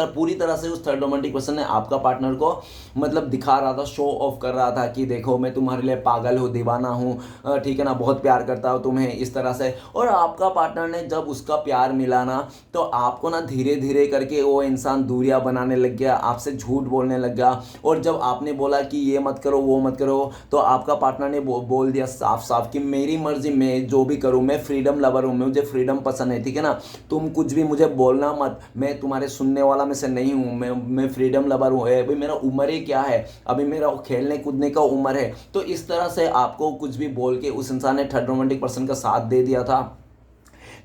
पूरी तरह से उस थर्ड रोमांटिक पर्सन ने आपका पार्टनर को मतलब दिखा रहा था, शो ऑफ कर रहा था कि देखो मैं तुम्हारे लिए पागल हूँ, दीवाना हूँ, ठीक है ना, बहुत प्यार करता हूँ तुम्हें, इस तरह से। और आपका पार्टनर ने जब उसका प्यार मिला ना, तो आपको ना धीरे धीरे करके वो इंसान दूरियां बनाने लग गया, आपसे झूठ बोलने लग गया। और जब आपने बोला कि ये मत करो वो मत करो, तो आपका पार्टनर ने बोल दिया साफ साफ कि मेरी मर्जी, मैं जो भी करूँ, मैं फ्रीडम लवर हूँ, मुझे फ्रीडम पसंद है, ठीक है ना। तुम कुछ भी मुझे बोलना मत, मैं तुम्हारे सुनने वाला में से नहीं हूँ, मैं फ्रीडम लवर हूँ। अभी मेरा उम्र ही क्या है, अभी मेरा खेलने कूदने का उम्र है। तो इस तरह से आपको कुछ भी बोल के उस इंसान ने थर्ड रोमांटिक पर्सन का साथ दे दिया था।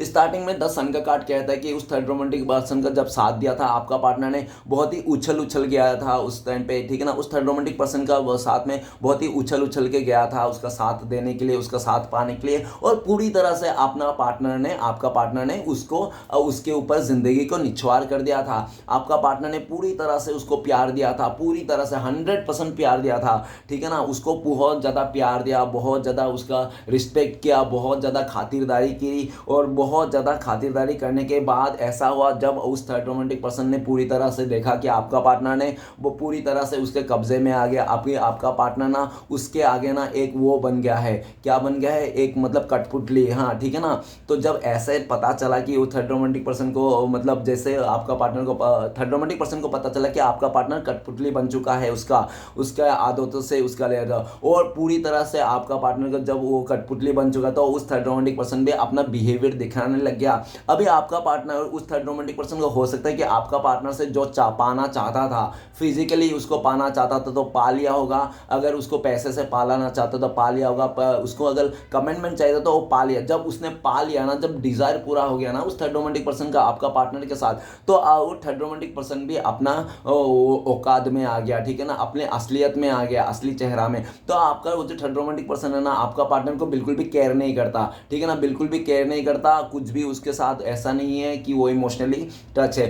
स्टार्टिंग में द सन का कार्ड कहता है कि उस थर्ड रोमांटिक पर्सन का जब साथ दिया था आपका पार्टनर ने, बहुत ही उछल गया था उस टाइम पे, ठीक है ना। उस थर्ड रोमांटिक पर्सन का साथ में बहुत ही उछल के गया था उसका साथ देने के लिए, उसका साथ पाने के लिए। और पूरी तरह से अपना पार्टनर ने, आपका पार्टनर ने उसको उसके ऊपर जिंदगी को निछावर कर दिया था। आपका पार्टनर ने पूरी तरह से उसको प्यार दिया था, पूरी तरह से 100% प्यार दिया था, ठीक है ना। उसको बहुत ज़्यादा प्यार दिया, बहुत ज़्यादा उसका रिस्पेक्ट किया, बहुत ज़्यादा खातिरदारी की। और बहुत ज़्यादा खातिरदारी करने के बाद ऐसा हुआ जब उस थर्ड रोमांटिक पर्सन ने पूरी तरह से देखा कि आपका पार्टनर ने वो पूरी तरह से उसके कब्जे में आ गया, आपका पार्टनर ना उसके आगे ना एक वो बन गया है, क्या बन गया है, एक मतलब कठपुतली, हाँ ठीक है ना। तो जब ऐसे पता चला कि वो थर्ड रोमांटिक पर्सन को, मतलब जैसे आपका पार्टनर को, थर्ड रोमांटिक पर्सन को पता चला कि आपका पार्टनर कठपुतली बन चुका है, उसका आदतों से उसका लेगा, और पूरी तरह से आपका पार्टनर का जब वो कठपुतली बन चुका तो उस थर्ड रोमांटिक पर्सन भी अपना बिहेवियर दिखाने लग गया। अभी आपका पार्टनर उस थर्ड रोमांटिक पर्सन को हो सकता है कि आपका पार्टनर से जो पाना चाहता था, फिजिकली उसको पाना चाहता था तो पा लिया होगा, अगर उसको पैसे से पालाना चाहता तो पा लिया होगा, उसको अगर कमिटमेंट चाहिए तो वो पा लिया। जब उसने पा लिया ना, जब डिजायर पूरा हो गया ना उस थर्ड रोमांटिक पर्सन का आपका पार्टनर के साथ, तो वो थर्ड रोमांटिक पर्सन भी अपना औकात में आ गया, ठीक है ना, अपने असलियत में आ गया, असली चेहरा में। तो आपका वो जो थर्ड रोमांटिक पर्सन है ना, आपका पार्टनर को बिल्कुल भी केयर नहीं करता, ठीक है ना, बिल्कुल भी केयर नहीं करता, कुछ भी उसके साथ ऐसा नहीं है कि वो इमोशनली टच है।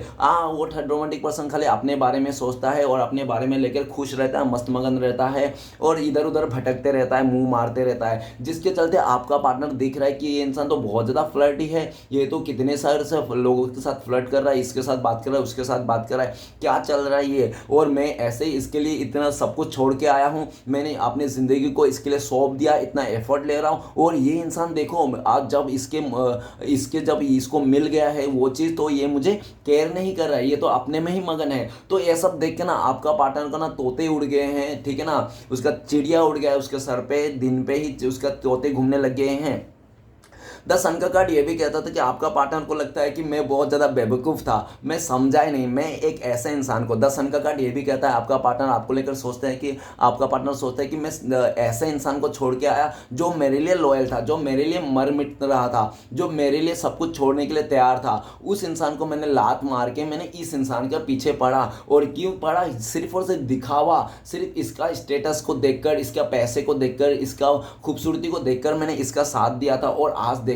वो थर्ड रोमांटिक पर्सन खाली अपने बारे में सोचता है और अपने बारे में लेकर खुश रहता है, मस्त मगन रहता है और इधर उधर भटकते रहता है, मुंह मारते रहता है, जिसके चलते आपका पार्टनर देख रहा है कि ये इंसान तो बहुत ज़्यादा फ्लर्टी है, ये तो कितने सारे से लोगों के साथ फ्लर्ट कर रहा है, इसके साथ बात कर रहा है, उसके साथ बात कर रहा है, क्या चल रहा है ये, और मैं ऐसे ही इसके लिए इतना सब कुछ छोड़ के आया हूँ, मैंने अपनी ज़िंदगी को इसके लिए सौंप दिया, इतना एफर्ट ले रहा हूँ, और ये इंसान देखो आज जब इसके जब इसको मिल गया है वो चीज़, तो ये मुझे केयर नहीं कर रहा है, ये तो अपने में ही मगन है। तो ये सब देख के ना आपका पार्टनर का ना तोते उड़ गए हैं, ठीक है ना, उसका चिड़िया उड़ गया है उसके सर पे, दिन पे ही उसका तोते घूमने लग गए हैं। द सन का कार्ड ये भी कहता था कि आपका पार्टनर को लगता है कि मैं बहुत ज़्यादा बेवकूफ़ था, मैं समझा ही नहीं, मैं एक ऐसे इंसान को। द सन का कार्ड ये भी कहता है आपका पार्टनर आपको लेकर सोचता है कि आपका पार्टनर सोचता है कि मैं ऐसे इंसान को छोड़ के आया जो मेरे लिए लॉयल था, जो मेरे लिए मर मिट रहा था, जो मेरे लिए सब कुछ छोड़ने के लिए तैयार था। उस इंसान को मैंने लात मार के मैंने इस इंसान के पीछे पड़ा। और क्यों पड़ा? सिर्फ और सिर्फ दिखावा, सिर्फ इसका स्टेटस को देखकर, इसका पैसे को देखकर, इसका खूबसूरती को देखकर मैंने इसका साथ दिया था। और आज देखो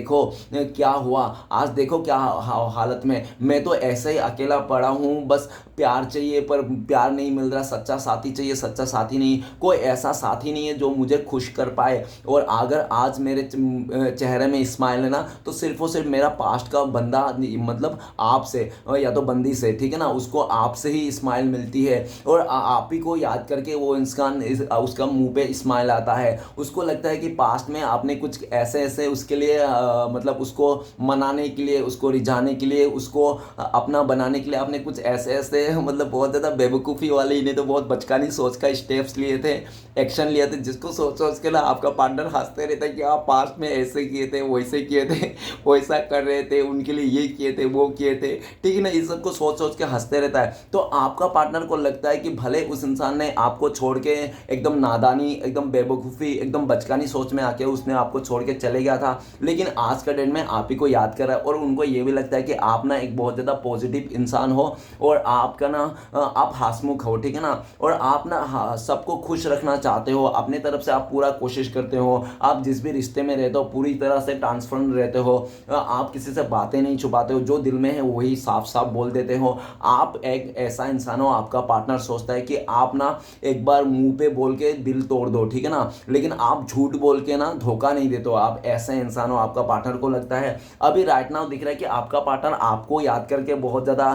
क्या हुआ, आज देखो क्या हालत में। मैं तो ऐसे ही अकेला पड़ा हूँ, बस प्यार चाहिए पर प्यार नहीं मिल रहा, सच्चा साथी चाहिए, सच्चा साथी नहीं, कोई ऐसा साथी नहीं है जो मुझे खुश कर पाए। और अगर आज मेरे चेहरे में स्माइल है ना, तो सिर्फ और सिर्फ मेरा पास्ट का बंदा, मतलब आपसे या तो बंदी से, ठीक है ना, उसको आपसे ही स्माइल मिलती है। और आप ही को याद करके वो इंसान उसका मुंह पे स्माइल आता है। उसको लगता है कि पास्ट में आपने कुछ ऐसे ऐसे उसके लिए मतलब उसको मनाने के लिए, उसको रिझाने के लिए, उसको अपना बनाने के लिए आपने कुछ ऐसे ऐसे मतलब बहुत ज़्यादा बेवकूफ़ी वाले, इन्हें तो बहुत बचकानी सोच का स्टेप्स लिए थे, एक्शन लिए थे, जिसको सोच सोच के ना आपका पार्टनर हंसते रहता है कि आप पास्ट में ऐसे किए थे, वैसे किए थे, वैसा कर रहे थे, उनके लिए ये किए थे, वो किए थे, ठीक है ना, इस सब को सोच सोच के हंसते रहता है। तो आपका पार्टनर को लगता है कि भले उस इंसान ने आपको छोड़ के एकदम नादानी, एकदम बेवकूफ़ी, एकदम बचकानी सोच में आके उसने आपको छोड़ के चले गया था, लेकिन आज का डेट में आप ही को याद कर रहा है। और उनको ये भी लगता है कि आप ना एक बहुत ज़्यादा पॉजिटिव इंसान हो, और आपका ना आप हंसमुख हो, ठीक है ना, और आप ना सबको खुश रखना चाहते हो, अपने तरफ से आप पूरा कोशिश करते हो, आप जिस भी रिश्ते में रहते हो पूरी तरह से ट्रांसफर रहते हो, आप किसी से बातें नहीं छुपाते हो, जो दिल में है वही साफ साफ बोल देते हो। आप एक ऐसा इंसान हो, आपका पार्टनर सोचता है कि आप ना एक बार मुंह पे बोल के दिल तोड़ दो, ठीक है ना, लेकिन आप झूठ बोल के ना धोखा नहीं देते हो, आप ऐसे इंसान हो, आपका पार्टनर को लगता है। अभी राइट नाउ दिख रहा है कि आपका पार्टनर आपको याद करके बहुत ज़्यादा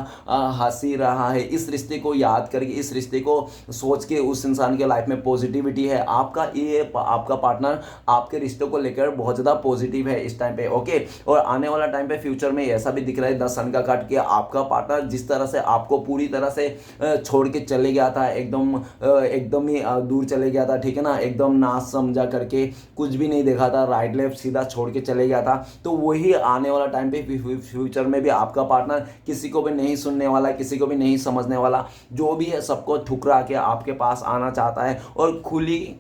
हंसी रहा है, इस रिश्ते को याद करके, इस रिश्ते को सोच के उस इंसान के लाइफ में पॉजिटिविटी है। आपका पार्टनर आपके रिश्तों को लेकर बहुत ज़्यादा पॉजिटिव है इस टाइम पे, ओके। और आने वाला टाइम पे फ्यूचर में ऐसा भी दिख रहा है द सन का कार्ड कि आपका पार्टनर जिस तरह से आपको पूरी तरह से छोड़ के चले गया था, एकदम ही दूर चले गया था, ठीक है ना, एकदम ना समझा करके कुछ भी नहीं देखा था, राइट लेफ्ट सीधा छोड़ के चले गया था। तो वही आने वाला टाइम पे फ्यूचर में भी आपका पार्टनर किसी को भी नहीं सुनने वाला, किसी को भी नहीं समझने वाला, जो भी है सबको ठुकरा के आपके पास आना चाहता है। और खुली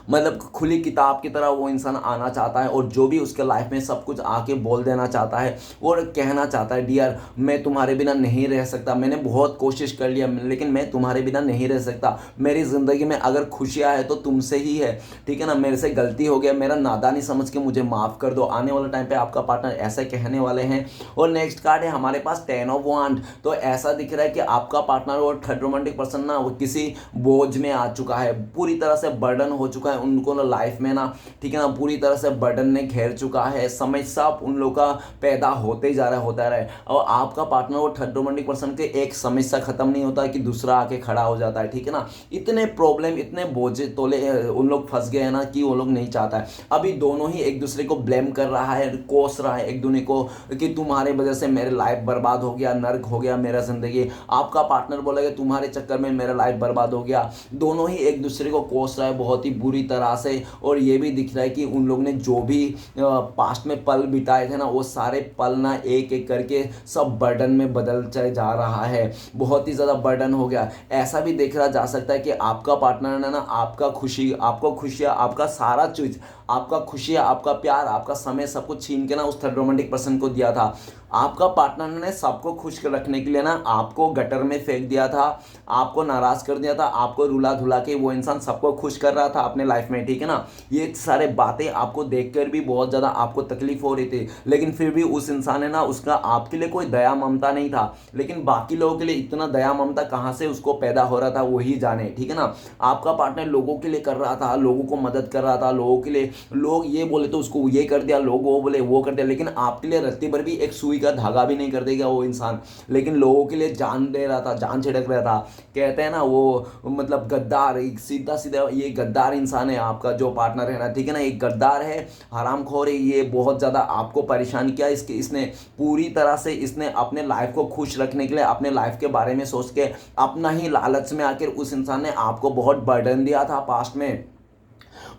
मतलब खुली किताब की तरह वो इंसान आना चाहता है, और जो भी उसके लाइफ में सब कुछ आके बोल देना चाहता है और कहना चाहता है, डियर मैं तुम्हारे बिना नहीं रह सकता, मैंने बहुत कोशिश कर लिया लेकिन मैं तुम्हारे बिना नहीं रह सकता, मेरी ज़िंदगी में अगर खुशियाँ है तो तुमसे ही है, ठीक है ना, मेरे से गलती हो गया, मेरा नादानी समझ के मुझे माफ़ कर दो। आने वाले टाइम पर आपका पार्टनर ऐसे कहने वाले हैं। और नेक्स्ट कार्ड है हमारे पास 10 ऑफ वांड। तो ऐसा दिख रहा है कि आपका पार्टनर और थर्ड रोमांटिक पर्सन ना वो किसी बोझ में आ चुका है, पूरी तरह से बर्डन हो चुका है उनको ना लाइफ में ना, ठीक है ना, पूरी तरह से बर्डन ने घेर चुका है, समस्या उन लोगों का पैदा होते जा रहा है, होता रहा है। और आपका पार्टनर और थर्ड रोमांटिक पर्सन के एक समस्या खत्म नहीं होता कि दूसरा आके खड़ा हो जाता है, ठीक है ना। इतने प्रॉब्लम, इतने बोझे तोले उन लोग फंस गए हैं ना कि वो लोग नहीं चाहता है। अभी दोनों ही एक दूसरे को ब्लेम कर रहा है, कोस रहा है एक दूसरे को कि तुम्हारे वजह से मेरे लाइफ बर्बाद हो गया, नर्क हो गया मेरा जिंदगी। आपका पार्टनर बोलेगा तुम्हारे चक्कर में मेरा लाइफ बर्बाद हो गया। दोनों ही एक दूसरे को कोस रहा है बहुत ही बुरी तरह से। और ये भी दिख रहा है कि उन लोग ने जो भी पास्ट में पल बिताए थे ना, वो सारे पल ना एक एक करके सब बर्डन में बदलते जा रहा है, बहुत ही ज़्यादा बर्डन हो गया। ऐसा भी देखा जा सकता है कि आपका पार्टनर ने ना आपको खुशियाँ, आपका सारा चीज़, आपका खुशियाँ, आपका प्यार, आपका समय सब कुछ छीन के ना उस थर्ड रोमांटिक पर्सन को दिया था। आपका पार्टनर ने सबको खुश रखने के लिए ना आपको गटर में फेंक दिया था, आपको नाराज कर दिया था, आपको रुला धुला के वो इंसान सबको खुश कर रहा था अपने लाइफ में, ठीक है ना। ये सारे बातें आपको देखकर भी बहुत ज़्यादा आपको तकलीफ हो रही थी, लेकिन फिर भी उस इंसान ने ना उसका आपके लिए कोई दया ममता नहीं था, लेकिन बाकी लोगों के लिए इतना दया ममता कहाँ से उसको पैदा हो रहा था वही जाने, ठीक है ना। आपका पार्टनर लोगों के लिए कर रहा था, लोगों को मदद कर रहा था, लोगों के लिए लोग ये बोले तो उसको ये कर दिया, लोग वो बोले वो कर दिया, लेकिन आपके लिए रत्ती भर भी एक सुई का धागा भी नहीं कर देगा वो इंसान, लेकिन लोगों के लिए जान दे रहा था, जान छिड़क रहा था। कहते हैं ना वो मतलब गद्दार, एक सीधा सीधा ये गद्दार इंसान है आपका जो पार्टनर है ना, ठीक है ना, एक गद्दार है, हरामखोर है, ये बहुत ज़्यादा आपको परेशान किया। इसने पूरी तरह से इसने अपने लाइफ को खुश रखने के लिए अपने लाइफ के बारे में सोच के अपना ही लालच में आकर उस इंसान ने आपको बहुत बर्डन दिया था पास्ट में।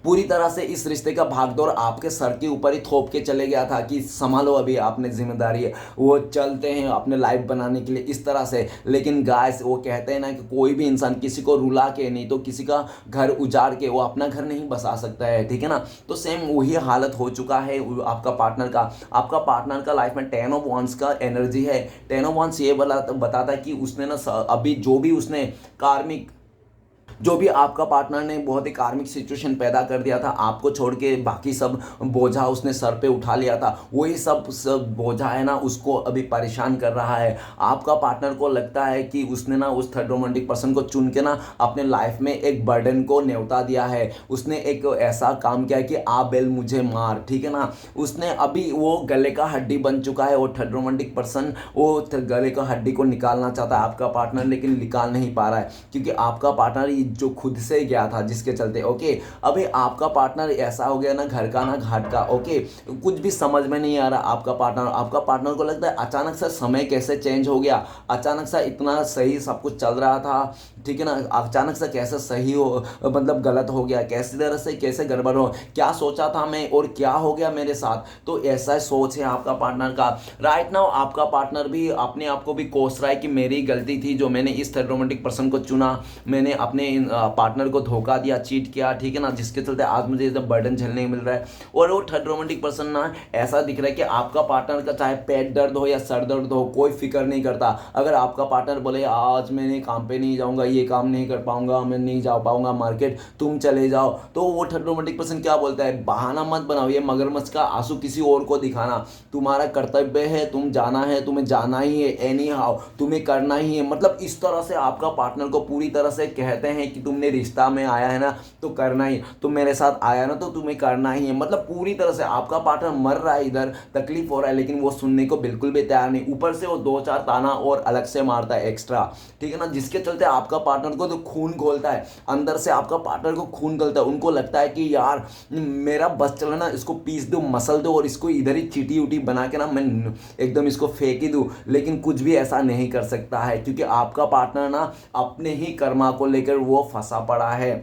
पूरी तरह से इस रिश्ते का भागदौड़ आपके सर के ऊपर ही थोप के चले गया था कि संभालो, अभी आपने जिम्मेदारी है। वो चलते हैं अपने लाइफ बनाने के लिए इस तरह से, लेकिन गाइस वो कहते हैं ना कि कोई भी इंसान किसी को रुला के नहीं तो किसी का घर उजाड़ के वो अपना घर नहीं बसा सकता है, ठीक है ना। तो सेम वही हालत हो चुका है आपका पार्टनर का। आपका पार्टनर का लाइफ में 10 ऑफ वांड्स का एनर्जी है। 10 ऑफ वांड्स ये बताता है कि उसने ना अभी जो भी आपका पार्टनर ने बहुत ही कार्मिक सिचुएशन पैदा कर दिया था, आपको छोड़ के बाकी सब बोझा उसने सर पे उठा लिया था, वही सब बोझा है ना उसको अभी परेशान कर रहा है। आपका पार्टनर को लगता है कि उसने ना उस थर्ड रोमांटिक पर्सन को चुन के ना अपने लाइफ में एक बर्डन को न्योता दिया है। उसने एक ऐसा काम किया कि आ बेल मुझे मार, ठीक है ना। उसने अभी वो गले का हड्डी बन चुका है, वो थर्ड रोमांटिक पर्सन वो गले का हड्डी को निकालना चाहता है आपका पार्टनर, लेकिन निकाल नहीं पा रहा है क्योंकि आपका पार्टनर जो खुद से गया था जिसके चलते। ओके, अभी आपका पार्टनर ऐसा हो गया ना घर का ना घाट का। ओके, कुछ भी समझ में नहीं आ रहा आपका पार्टनर को लगता है अचानक से समय कैसे चेंज हो गया, अचानक से इतना सही सब कुछ चल रहा था, ठीक है ना, अचानक से कैसे सही हो मतलब गलत हो गया, कैसी तरह से कैसे गड़बड़ हो, क्या सोचा था मैं और क्या हो गया मेरे साथ। तो ऐसा सोच है आपका पार्टनर का। राइट नाउ आपका पार्टनर भी अपने आप को भी कोस रहा है कि मेरी गलती थी जो मैंने इस थर्ड रोमांटिक पर्सन को चुना, मैंने अपने पार्टनर को धोखा दिया, चीट किया, ठीक है ना, जिसके चलते आज मुझे इतना बर्डन झेलने मिल रहा है। और वो थर्ड रोमांटिक पर्सन ना ऐसा दिख रहा है कि आपका पार्टनर का चाहे पेट दर्द हो या सर दर्द हो कोई फिक्र नहीं करता। अगर आपका पार्टनर बोले आज मैंने काम पे नहीं जाऊंगा, ये काम नहीं कर पाऊंगा, मैं नहीं जा पाऊंगा मार्केट, तुम चले जाओ, तो वो थर्ड रोमांटिक पर्सन क्या बोलता है, बहाना मत बनाओ, ये मगरमच्छ का आंसू किसी और को दिखाना, तुम्हारा कर्तव्य है, तुम जाना है, तुम्हें जाना ही है, एनी हाउ तुम्हें करना ही है। मतलब इस तरह से आपका पार्टनर को पूरी तरह से कहते हैं कि तुमने रिश्ता में आया है ना तो करना ही, तुम मेरे साथ आया ना तो तुम्हें करना ही है। मतलब पूरी तरह से आपका पार्टनर मर रहा है, इधर तकलीफ हो रहा है, लेकिन वो सुनने को बिल्कुल भी तैयार नहीं। ऊपर से वो 2-4 ताना और अलग से मारता है एक्स्ट्रा, ठीक है ना, जिसके चलते आपका पार्टनर को तो खून खोलता है, अंदर से आपका पार्टनर को खून खोलता है। उनको लगता है कि यार मेरा बस चला ना, इसको पीस दो, मसल दो और इसको इधर ही चीटी उटी बना के ना मैं एकदम इसको फेंक ही दूं, लेकिन कुछ भी ऐसा नहीं कर सकता है क्योंकि आपका पार्टनर ना अपने ही कर्मा को लेकर वो फंसा पड़ा है।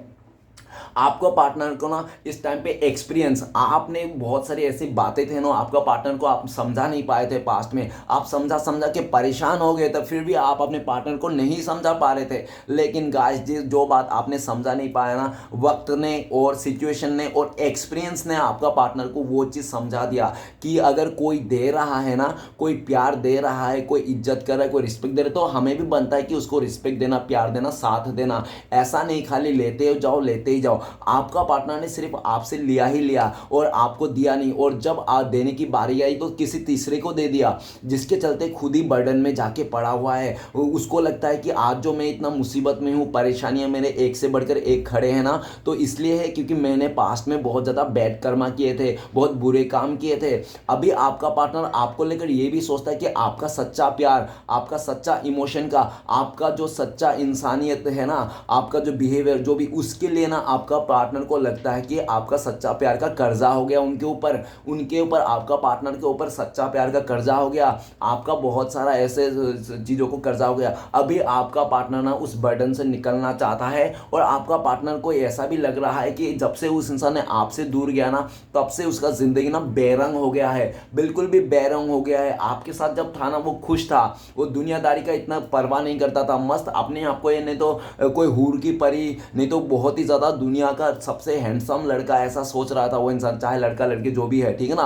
आपको पार्टनर को ना इस टाइम पे एक्सपीरियंस, आपने बहुत सारी ऐसी बातें थे ना आपका पार्टनर को आप समझा नहीं पाए थे पास्ट में, आप समझा समझा के परेशान हो गए थे, फिर भी आप अपने पार्टनर को नहीं समझा पा रहे थे। लेकिन गाइस जो बात आपने समझा नहीं पाया ना, वक्त ने और सिचुएशन ने और एक्सपीरियंस ने आपका पार्टनर को वो चीज़ समझा दिया कि अगर कोई दे रहा है ना, कोई प्यार दे रहा है, कोई इज्जत कर रहा है, कोई रिस्पेक्ट दे रहा है, तो हमें भी बनता है कि उसको रिस्पेक्ट देना, प्यार देना, साथ देना। ऐसा नहीं खाली लेते ही जाओ। आपका पार्टनर ने सिर्फ आपसे लिया ही लिया और आपको दिया नहीं, और जब आप देने की बारी आई तो किसी तीसरे को दे दिया, जिसके चलते खुद ही बर्डन में जाके पड़ा हुआ है। उसको लगता है कि आज जो मैं इतना मुसीबत में हूँ, परेशानियां मेरे एक से बढ़कर एक खड़े हैं ना, तो इसलिए है क्योंकि मैंने पास्ट में बहुत ज़्यादा बैड कर्मा किए थे, बहुत बुरे काम किए थे। अभी आपका पार्टनर आपको लेकर ये भी सोचता है कि आपका सच्चा प्यार, आपका सच्चा इमोशन का, आपका जो सच्चा इंसानियत है ना, आपका जो बिहेवियर जो भी, उसके लिए ना आपका पार्टनर को लगता है कि आपका सच्चा प्यार का कर्जा हो गया उनके ऊपर आपका पार्टनर के ऊपर सच्चा प्यार का कर्जा हो गया, आपका बहुत सारा ऐसे चीज़ों को कर्जा हो गया। अभी आपका पार्टनर ना उस बर्डन से निकलना चाहता है, और आपका पार्टनर को ऐसा भी लग रहा है कि जब से उस इंसान ने आपसे दूर गया ना, तब से उसका ज़िंदगी ना बेरंग हो गया है, बिल्कुल भी बेरंग हो गया है। आपके साथ जब था ना वो खुश था, वो दुनियादारी का इतना परवाह नहीं करता था, मस्त अपने आप को, ये नहीं तो कोई हूर की परी, नहीं तो बहुत ही ज़्यादा दुनिया का सबसे हैंडसम लड़का ऐसा सोच रहा था वो इंसान, चाहे लड़का लड़की जो भी है, ठीक है ना,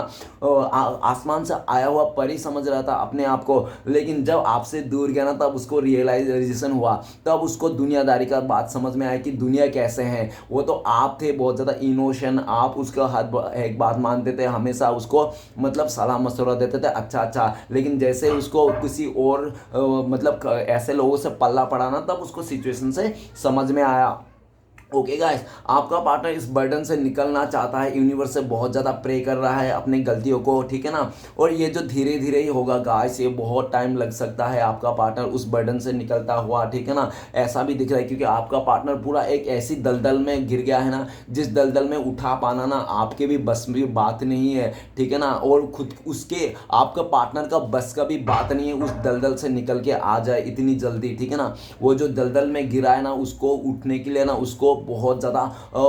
आसमान से आया हुआ परी समझ रहा था अपने आप को। लेकिन जब आपसे दूर गया ना, तब उसको रियलाइजेशन हुआ, तब उसको दुनियादारी का बात समझ में आया कि दुनिया कैसे है। वो तो आप थे बहुत ज़्यादा इनोशन, आप उसका हर एक बात मानते थे, हमेशा उसको मतलब सलाह मशवरा देते थे, अच्छा, लेकिन जैसे उसको किसी और मतलब ऐसे लोगों से पल्ला पड़ा ना, तब उसको सिचुएशन से समझ में आया, ओके गाइस, आपका पार्टनर इस बर्डन से निकलना चाहता है, यूनिवर्स से बहुत ज़्यादा प्रे कर रहा है अपनी गलतियों को, ठीक है ना। और ये जो धीरे धीरे ही होगा गाइस, ये बहुत टाइम लग सकता है आपका पार्टनर उस बर्डन से निकलता हुआ, ठीक है ना। ऐसा भी दिख रहा है क्योंकि आपका पार्टनर पूरा एक ऐसी दलदल में गिर गया है ना, जिस दलदल में उठा पाना ना आपके भी बस में बात नहीं है, ठीक है ना। और खुद उसके आपका पार्टनर का बस का भी बात नहीं है उस दलदल से निकल के आ जाए इतनी जल्दी, ठीक है ना। वो जो दलदल में गिरा है ना, उसको उठने के लिए ना उसको बहुत ज़्यादा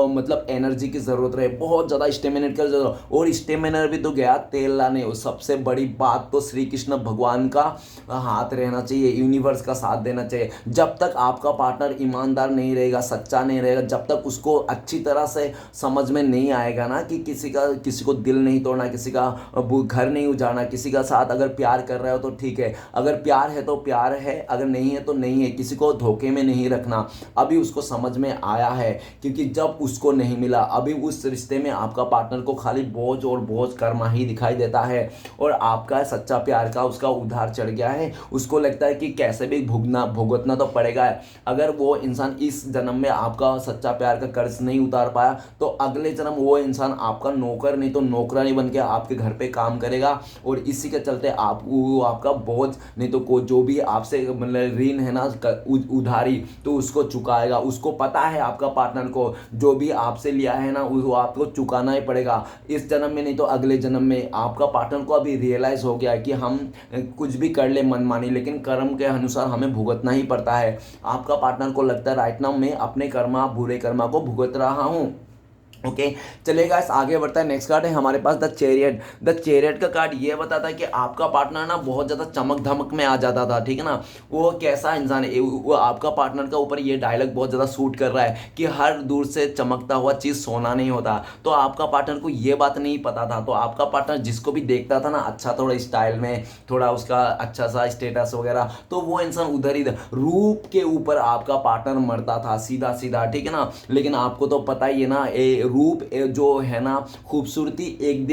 मतलब एनर्जी की ज़रूरत रहे, बहुत ज़्यादा स्टेमिना की जरूरत। और स्टेमिना भी तो गया तेल लाने। सबसे बड़ी बात तो श्री कृष्ण भगवान का हाथ रहना चाहिए, यूनिवर्स का साथ देना चाहिए। जब तक आपका पार्टनर ईमानदार नहीं रहेगा, सच्चा नहीं रहेगा, जब तक उसको अच्छी तरह से समझ में नहीं आएगा ना कि किसी को दिल नहीं तोड़ना, किसी का घर नहीं उजाड़ना, किसी का साथ अगर प्यार कर रहे हो तो ठीक है, अगर प्यार है तो प्यार है, अगर नहीं है तो नहीं है, किसी को धोखे में नहीं रखना। अभी उसको समझ में आया है, क्योंकि जब उसको नहीं मिला, अभी उस रिश्ते में आपका पार्टनर को खाली बोझ और बोझ कर्मा ही दिखाई देता है। और आपका सच्चा प्यार का उसका उधार चढ़ गया है। उसको लगता है कि कैसे भी भुगतना तो पड़ेगा। अगर वो इंसान इस जन्म में आपका सच्चा प्यार का कर्ज नहीं उतार पाया, तो अगले जन्म वो इंसान आपका नौकर नहीं तो नौकरानी बन के आपके घर पे काम करेगा। और इसी के चलते वो आपका बोझ नहीं तो जो भी आपसे मतलब ऋण है ना, उधारी, तो उसको चुकाएगा। उसको पता है आपका पार्टनर को, जो भी आपसे लिया है ना वो आपको चुकाना ही पड़ेगा, इस जन्म में नहीं तो अगले जन्म में। आपका पार्टनर को अभी रियलाइज हो गया है कि हम कुछ भी कर ले मनमानी, लेकिन कर्म के अनुसार हमें भुगतना ही पड़ता है। आपका पार्टनर को लगता है राइट नाउ मैं अपने कर्मा, बुरे कर्मा को भुगत रहा हूँ। ओके, चलेगा, इस आगे बढ़ता है। नेक्स्ट कार्ड है हमारे पास द चैरियट। द चैरियट का कार्ड ये बताता है कि आपका पार्टनर ना बहुत ज़्यादा चमक धमक में आ जाता था, ठीक है ना। वो कैसा इंसान है, वो आपका पार्टनर का ऊपर ये डायलॉग बहुत ज़्यादा सूट कर रहा है कि हर दूर से चमकता हुआ चीज़ सोना नहीं होता। तो आपका पार्टनर को ये बात नहीं पता था। तो आपका पार्टनर जिसको भी देखता था ना अच्छा, थोड़ा स्टाइल में, थोड़ा उसका अच्छा सा स्टेटस वगैरह, तो वो इंसान उधर ही रूप के ऊपर आपका पार्टनर मरता था सीधा सीधा, ठीक है ना। लेकिन आपको तो पता ही है ना, रूप जो है ना, खूबसूरती एक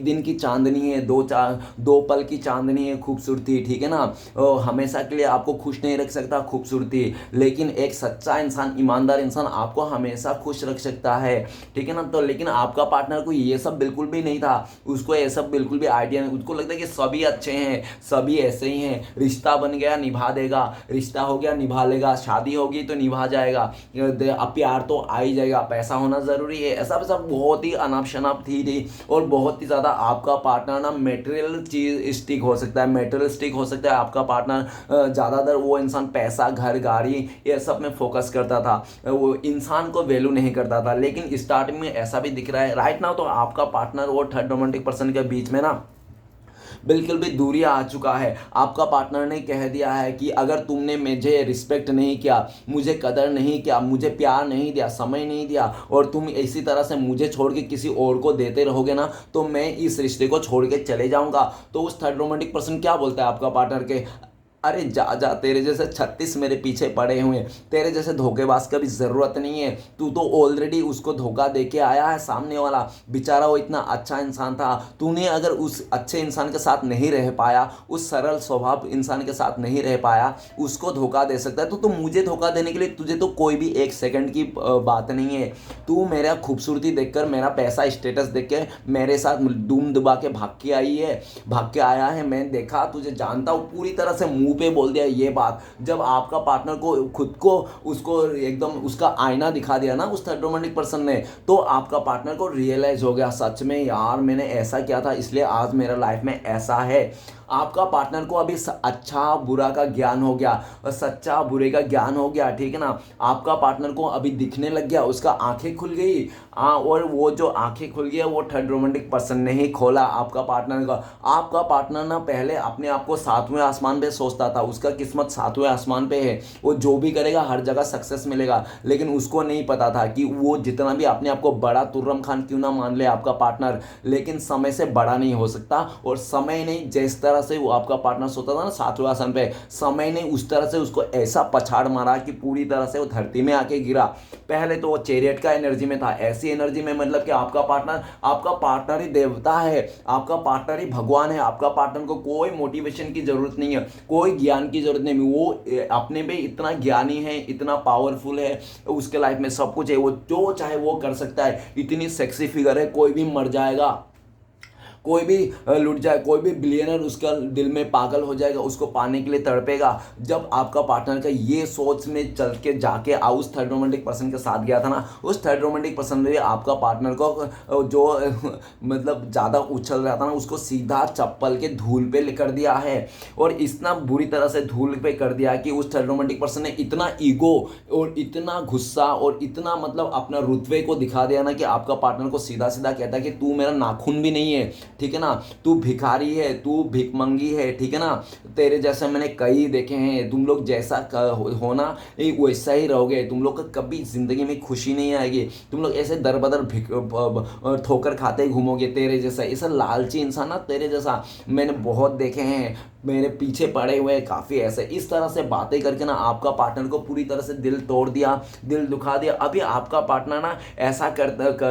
दिन की चांदनी है, दो पल की चांदनी है खूबसूरती, ठीक है ना। हमेशा के लिए आपको खुश नहीं रख सकता खूबसूरती, लेकिन एक सच्चा इंसान, ईमानदार इंसान आपको हमेशा खुश रख सकता है, ठीक है ना। तो लेकिन आपका पार्टनर को ये सब बिल्कुल भी नहीं था, उसको ये सब बिल्कुल भी आइडिया नहीं। उसको लगता है कि सभी अच्छे हैं, सभी ऐसे ही हैं, रिश्ता बन गया निभा देगा, रिश्ता हो गया निभा लेगा, शादी होगी तो निभा जाएगा, अब प्यार तो आ ही जाएगा, पैसा होना ज़रूरी है। ऐसा वैसा बहुत ही अनाप शनाप थी। और बहुत ही ज़्यादा आपका पार्टनर ना मेटेरियल चीज स्टिक हो सकता है, मेटेरियल स्टिक हो सकता है आपका पार्टनर। ज़्यादातर वो इंसान पैसा, घर, गाड़ी, ये सब में फोकस करता था, वो इंसान को वैल्यू नहीं करता था। लेकिन स्टार्टिंग में ऐसा भी दिख रहा है राइट नाउ, तो आपका पार्टनर और थर्ड रोमांटिक पर्सन के बीच में ना बिल्कुल भी दूरी आ चुका है। आपका पार्टनर ने कह दिया है कि अगर तुमने मुझे रिस्पेक्ट नहीं किया, मुझे कदर नहीं किया, मुझे प्यार नहीं दिया, समय नहीं दिया, और तुम इसी तरह से मुझे छोड़ के किसी और को देते रहोगे ना, तो मैं इस रिश्ते को छोड़ के चले जाऊंगा। तो उस थर्ड रोमांटिक पर्सन क्या बोलता है आपका पार्टनर के, अरे जा जा, तेरे जैसे 36 मेरे पीछे पड़े हुए हैं, तेरे जैसे धोखेबाज का भी ज़रूरत नहीं है। तू तो ऑलरेडी उसको धोखा दे के आया है। सामने वाला बेचारा वो इतना अच्छा इंसान था, तूने अगर उस अच्छे इंसान के साथ नहीं रह पाया, उस सरल स्वभाव इंसान के साथ नहीं रह पाया, उसको धोखा दे सकता है तो मुझे धोखा देने के लिए तुझे तो कोई भी एक सेकंड की बात नहीं है। तू मेरा खूबसूरती देखकर, मेरा पैसा, स्टेटस देख के मेरे साथ दुम दबा के भाग के आया है। मैं देखा, तुझे जानता हूँ पूरी तरह से, मुंह पे बोल दिया ये बात। जब आपका पार्टनर को खुद को उसको एकदम उसका आईना दिखा दिया ना उस थर्ड रोमांटिक पर्सन ने, तो आपका पार्टनर को रियलाइज हो गया सच में यार मैंने ऐसा किया था, इसलिए आज मेरा लाइफ में ऐसा है। आपका पार्टनर को अभी अच्छा बुरा का ज्ञान हो गया, सच्चा बुरे का ज्ञान हो गया, ठीक है ना। आपका पार्टनर को अभी दिखने लग गया, उसका आंखें खुल गई। और वो जो आंखें खुल गई वो थर्ड रोमांटिक पर्सन ने ही खोला आपका पार्टनर का। आपका पार्टनर ना पहले अपने आप को सातवें आसमान पे सोचता था, उसका किस्मत सातवें आसमान पे है, वो जो भी करेगा हर जगह सक्सेस मिलेगा। लेकिन उसको नहीं पता था कि वो जितना भी अपने आप को बड़ा तुर्रम खान क्यों ना मान ले आपका पार्टनर, लेकिन समय से बड़ा नहीं हो सकता। और समय नहीं, जिस तरह तरह से वो आपका पार्टनर सोता था ना सातवें आसन पे, समय ने उस तरह से उसको ऐसा पछाड़ मारा कि पूरी तरह से वो धरती में आके गिरा। पहले तो वो चैरियट का एनर्जी में था, ऐसी एनर्जी में मतलब कि आपका पार्टनर ही देवता है, आपका पार्टनर ही भगवान है। आपका पार्टनर को कोई मोटिवेशन की जरूरत नहीं है, कोई ज्ञान की जरूरत नहीं, वो अपने में इतना ज्ञानी है, इतना पावरफुल है, उसके लाइफ में सब कुछ है, वो जो चाहे वो कर सकता है। इतनी सेक्सी फिगर है, कोई भी मर जाएगा, कोई भी लुट जाए, कोई भी बिलियनर उसका दिल में पागल हो जाएगा, उसको पाने के लिए तड़पेगा। जब आपका पार्टनर का ये सोच में चल के जाके उस थर्ड रोमांटिक पर्सन के साथ गया था ना, उस थर्ड रोमांटिक पर्सन ने आपका पार्टनर को जो मतलब ज़्यादा उछल रहा था ना, उसको सीधा चप्पल के धूल पे कर दिया है। और इतना बुरी तरह से धूल पे कर दिया कि उस थर्ड रोमांटिक पर्सन ने इतना ईगो और इतना गुस्सा और इतना मतलब अपना रुतबे को दिखा दिया ना कि आपका पार्टनर को सीधा सीधा कहता है कि तू मेरा नाखून भी नहीं है, ठीक है ना, तू भिखारी है, तू भिखमंगी है, ठीक है ना, तेरे जैसे मैंने कई देखे हैं, तुम लोग जैसा हो ना वैसा ही रहोगे, तुम लोग का कभी जिंदगी में खुशी नहीं आएगी, तुम लोग ऐसे दर बदर ठोकर खाते घूमोगे, तेरे जैसा ऐसा लालची इंसान ना, तेरे जैसा मैंने बहुत देखे हैं, मेरे पीछे पड़े हुए काफ़ी ऐसे। इस तरह से बातें करके ना आपका पार्टनर को पूरी तरह से दिल तोड़ दिया, दिल दुखा दिया। अभी आपका पार्टनर ना ऐसा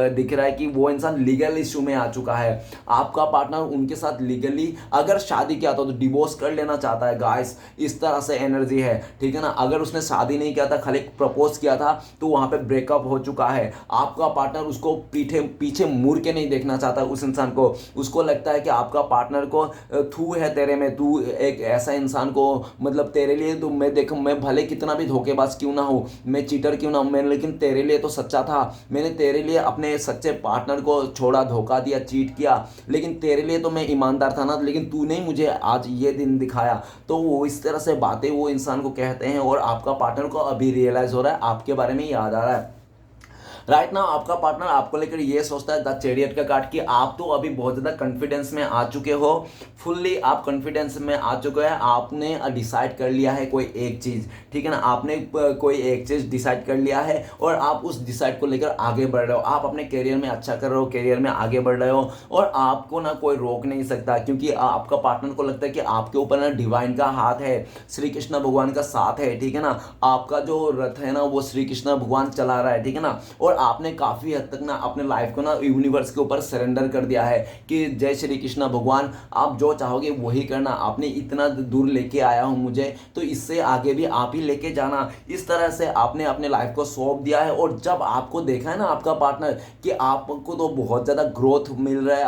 दिख रहा है कि वो इंसान लीगल इशू में आ चुका है। आपका पार्टनर उनके साथ लीगली अगर शादी किया तो डिवोर्स कर लेना चाहता है गाइस, इस तरह से एनर्जी है, ठीक है ना। अगर उसने शादी नहीं किया था, खाली प्रपोज किया था, तो वहाँ पे ब्रेकअप हो चुका है। आपका पार्टनर उसको पीछे मुड़ के नहीं देखना चाहता उस इंसान को। उसको लगता है कि आपका पार्टनर को थू है तेरे में, तू एक ऐसा इंसान को मतलब तेरे लिए तो मैं भले कितना भी धोखेबाज क्यों ना हो, मैं चीटर क्यों ना हूं, मैंने लेकिन तेरे लिए तो सच्चा था, मैंने तेरे लिए अपने सच्चे पार्टनर को छोड़ा, धोखा दिया, चीट किया, लेकिन तेरे लिए तो मैं ईमानदार था ना, लेकिन तूने मुझे आज ये दिन दिखाया। तो वो इस तरह से बातें वो इंसान को कहते हैं और आपका पार्टनर को अभी रियलाइज हो रहा है, आपके बारे में याद आ रहा है। राइट नाउ आपका पार्टनर आपको लेकर ये सोचता है द चैरियट का कार्ड कि आप तो अभी बहुत ज़्यादा कॉन्फिडेंस में आ चुके हो, फुल्ली आप कॉन्फिडेंस में आ चुके हैं, आपने डिसाइड कर लिया है कोई एक चीज़, ठीक है ना, आपने कोई एक चीज़ डिसाइड कर लिया है और आप उस डिसाइड को लेकर आगे बढ़ रहे हो। आप अपने करियर में अच्छा कर रहे हो, करियर में आगे बढ़ रहे हो और आपको ना कोई रोक नहीं सकता, क्योंकि आपका पार्टनर को लगता है कि आपके ऊपर ना डिवाइन का हाथ है, श्री कृष्ण भगवान का साथ है, ठीक है ना, आपका जो रथ है ना वो श्री कृष्ण भगवान चला रहा है, ठीक है ना। और आपने काफ़ी हद तक ना अपने लाइफ को ना यूनिवर्स के ऊपर सरेंडर कर दिया है कि जय श्री कृष्ण भगवान, आप जो चाहोगे वही करना, आपने इतना दूर लेके आया हूँ मुझे, तो इससे आगे भी आप ही लेके जाना। इस तरह से आपने अपने लाइफ को सौंप दिया है। और जब आपको देखा है ना आपका पार्टनर कि आपको तो बहुत ज़्यादा ग्रोथ मिल रहा है,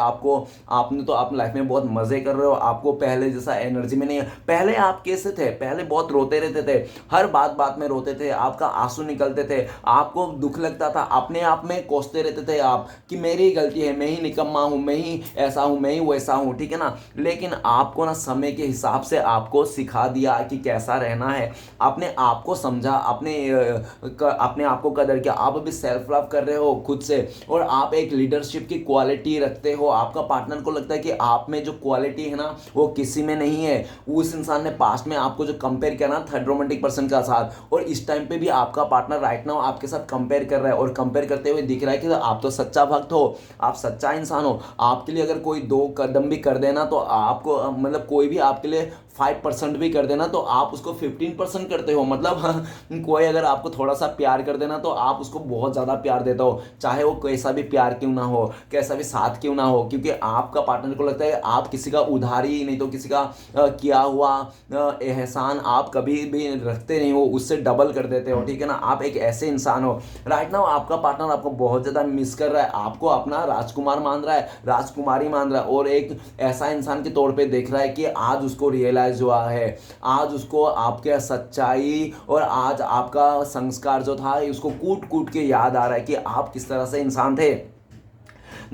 आपने तो अपनी लाइफ में बहुत मज़े कर रहे हो, आपको पहले जैसा एनर्जी में नहीं है। पहले आप कैसे थे, पहले बहुत रोते रहते थे, हर बात में रोते थे, आपका आंसू निकलते थे, आपको दुख लगता था, अपने आप में कोसते रहते थे आप कि मेरी ही गलती है, मैं ही निकम्मा हूँ, मैं ही ऐसा हूँ, मैं ही वैसा हूँ, ठीक है ना। लेकिन आपको ना समय के हिसाब से आपको सिखा दिया कि कैसा रहना है, अपने आप को समझा, अपने आप को कदर किया, आप अभी सेल्फ लव कर रहे हो खुद से और आप एक लीडरशिप की क्वालिटी रखते हो। आपका पार्टनर को लगता है कि आप में जो क्वालिटी है ना वो किसी में नहीं है। उस इंसान ने पास्ट में आपको जो कंपेयर किया ना थर्ड रोमांटिक पर्सन का साथ, और इस टाइम पे भी आपका पार्टनर राइट नाउ आपके साथ कंपेयर कर रहा है और कंपेयर करते हुए दिख रहा है कि आप तो सच्चा भक्त हो, आप सच्चा इंसान हो। आपके लिए अगर कोई 2 कदम भी कर देना तो आपको मतलब कोई भी आपके लिए 5% भी कर देना तो आप उसको 15% करते हो। मतलब कोई अगर आपको थोड़ा सा प्यार कर देना तो आप उसको बहुत ज़्यादा प्यार देते हो, चाहे वो कैसा भी प्यार क्यों ना हो, कैसा भी साथ क्यों ना हो, क्योंकि आपका पार्टनर को लगता है आप किसी का उधारी नहीं तो किसी का किया हुआ एहसान आप कभी भी रखते नहीं हो, उससे डबल कर देते हो, ठीक है ना। आप एक ऐसे इंसान हो। राइट नाउ आपका पार्टनर आपको बहुत ज़्यादा मिस कर रहा है, आपको अपना राजकुमार मान रहा है, राजकुमारी मान रहा है और एक ऐसा इंसान के तौर पे देख रहा है कि आज उसको रियलाइज हुआ है, आज उसको आपके सच्चाई और आज आपका संस्कार जो था उसको कूट कूट के याद आ रहा है कि आप किस तरह से इंसान थे।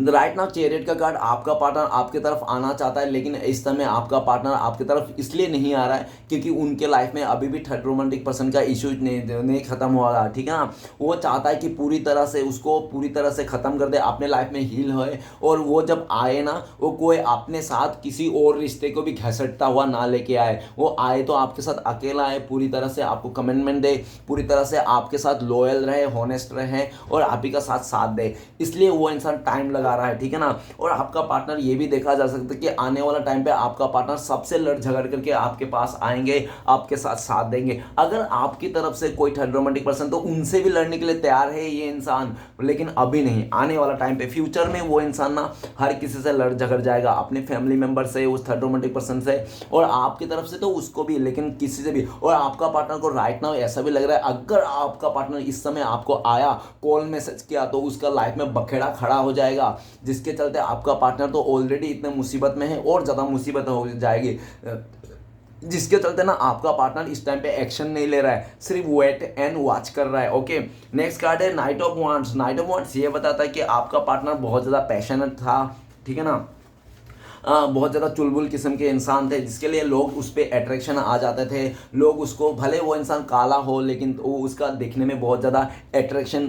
राइट नाउ चैरियट का कार्ड आपका पार्टनर आपके तरफ आना चाहता है, लेकिन इस समय आपका पार्टनर आपकी तरफ इसलिए नहीं आ रहा है क्योंकि उनके लाइफ में अभी भी थर्ड रोमांटिक पर्सन का इशू नहीं खत्म हुआ है, ठीक है ना। वो चाहता है कि पूरी तरह से उसको पूरी तरह से ख़त्म कर दे, अपने लाइफ में हील होए और वो जब आए ना वो कोई अपने साथ किसी और रिश्ते को भी घसटता हुआ ना लेके आए। वो आए तो आपके साथ अकेला आए, पूरी तरह से आपको कमिटमेंट दे, पूरी तरह से आपके साथ लॉयल रहे, हॉनेस्ट रहे और आप ही का साथ दे। इसलिए वो इंसान टाइम लगा रहा है, ठीक है ना। और आपका पार्टनर ये भी देखा जा सकता है कि आने वाला टाइम पे आपका पार्टनर सबसे लड़ झगड़ करके आपके पास आएंगे, आपके साथ साथ देंगे। अगर आपकी तरफ से कोई थर्ड रोमांटिक पर्सन तो उनसे भी लड़ने के लिए तैयार है ये इंसान, लेकिन अभी नहीं, आने वाला टाइम पे फ्यूचर में वो इंसान ना हर किसी से लड़ झगड़ जाएगा, अपने फैमिली मेंबर से, उस थर्ड रोमांटिक पर्सन से, और आपकी तरफ से तो उसको भी, लेकिन किसी से भी। और आपका पार्टनर को राइट नाउ ऐसा भी लग रहा है अगर आपका पार्टनर इस समय आपको आया, कॉल मैसेज किया, तो उसका लाइफ में बखेड़ा खड़ा हो जाएगा, जिसके चलते आपका पार्टनर तो ऑलरेडी इतने मुसीबत में है और ज़्यादा मुसीबत हो जाएगी, जिसके चलते ना आपका पार्टनर इस टाइम पे एक्शन नहीं ले रहा है, सिर्फ वेट एंड वॉच कर रहा है। ओके, नेक्स्ट कार्ड है night of wands. Night of wands ये बताता है कि आपका पार्टनर बहुत ज़्यादा पैशनेट था, ठीक है ना, बहुत ज़्यादा चुलबुल किस्म के इंसान थे, जिसके लिए लोग उस पर अट्रैक्शन आ जाते थे। लोग उसको, भले वो इंसान काला हो, लेकिन वो उसका देखने में बहुत ज़्यादा अट्रैक्शन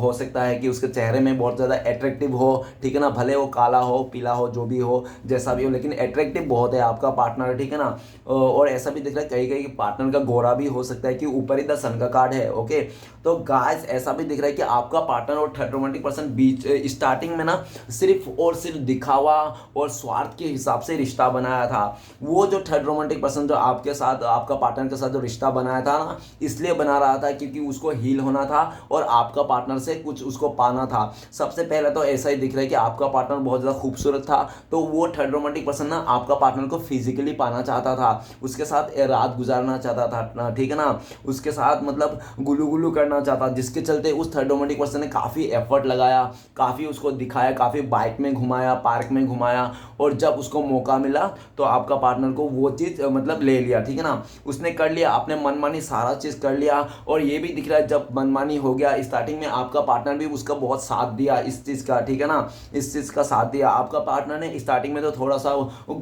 हो सकता है कि उसके चेहरे में बहुत ज़्यादा अट्रैक्टिव हो, ठीक है ना, भले वो काला हो, पीला हो, जो भी हो, जैसा भी हो, लेकिन अट्रैक्टिव बहुत है आपका पार्टनर, ठीक है ना। और ऐसा भी दिख रहा है कहीं कहीं पार्टनर का गोरा भी हो सकता है कि ऊपर ही द सन का कार्ड है। ओके, तो गाइस ऐसा भी दिख रहा है कि आपका पार्टनर और थर्ड रोमांटिक पर्सन बीच स्टार्टिंग में ना सिर्फ और सिर्फ दिखावा और स्वार्थ के हिसाब से रिश्ता बनाया था। वो जो थर्ड रोमांटिक पर्सन जो आपके साथ, आपका पार्टनर के साथ जो रिश्ता बनाया था ना, इसलिए बना रहा था क्योंकि उसको हील होना था और आपका पार्टनर से कुछ उसको पाना था। सबसे पहले तो ऐसा ही दिख रहा है कि आपका पार्टनर बहुत ज़्यादा खूबसूरत था, तो वो थर्ड रोमांटिक पर्सन ना आपका पार्टनर को फिजिकली पाना चाहता था, उसके साथ रात गुजारना चाहता था, ठीक है ना, उसके साथ मतलब गुलू गुलू करना चाहता, जिसके चलते उस थर्ड रोमांटिक पर्सन ने काफ़ी एफर्ट लगाया, काफ़ी उसको दिखाया, काफ़ी बाइक में घुमाया, पार्क में घुमाया, और जब उसको मौका मिला तो आपका पार्टनर को वो चीज़ मतलब ले लिया, ठीक है ना, उसने कर लिया, आपने मनमानी सारा चीज़ कर लिया। और ये भी दिख रहा है जब मनमानी हो गया स्टार्टिंग में, आपका पार्टनर भी उसका बहुत साथ दिया इस चीज़ का, ठीक है ना, इस चीज़ का साथ दिया। आपका पार्टनर ने स्टार्टिंग में तो थोड़ा सा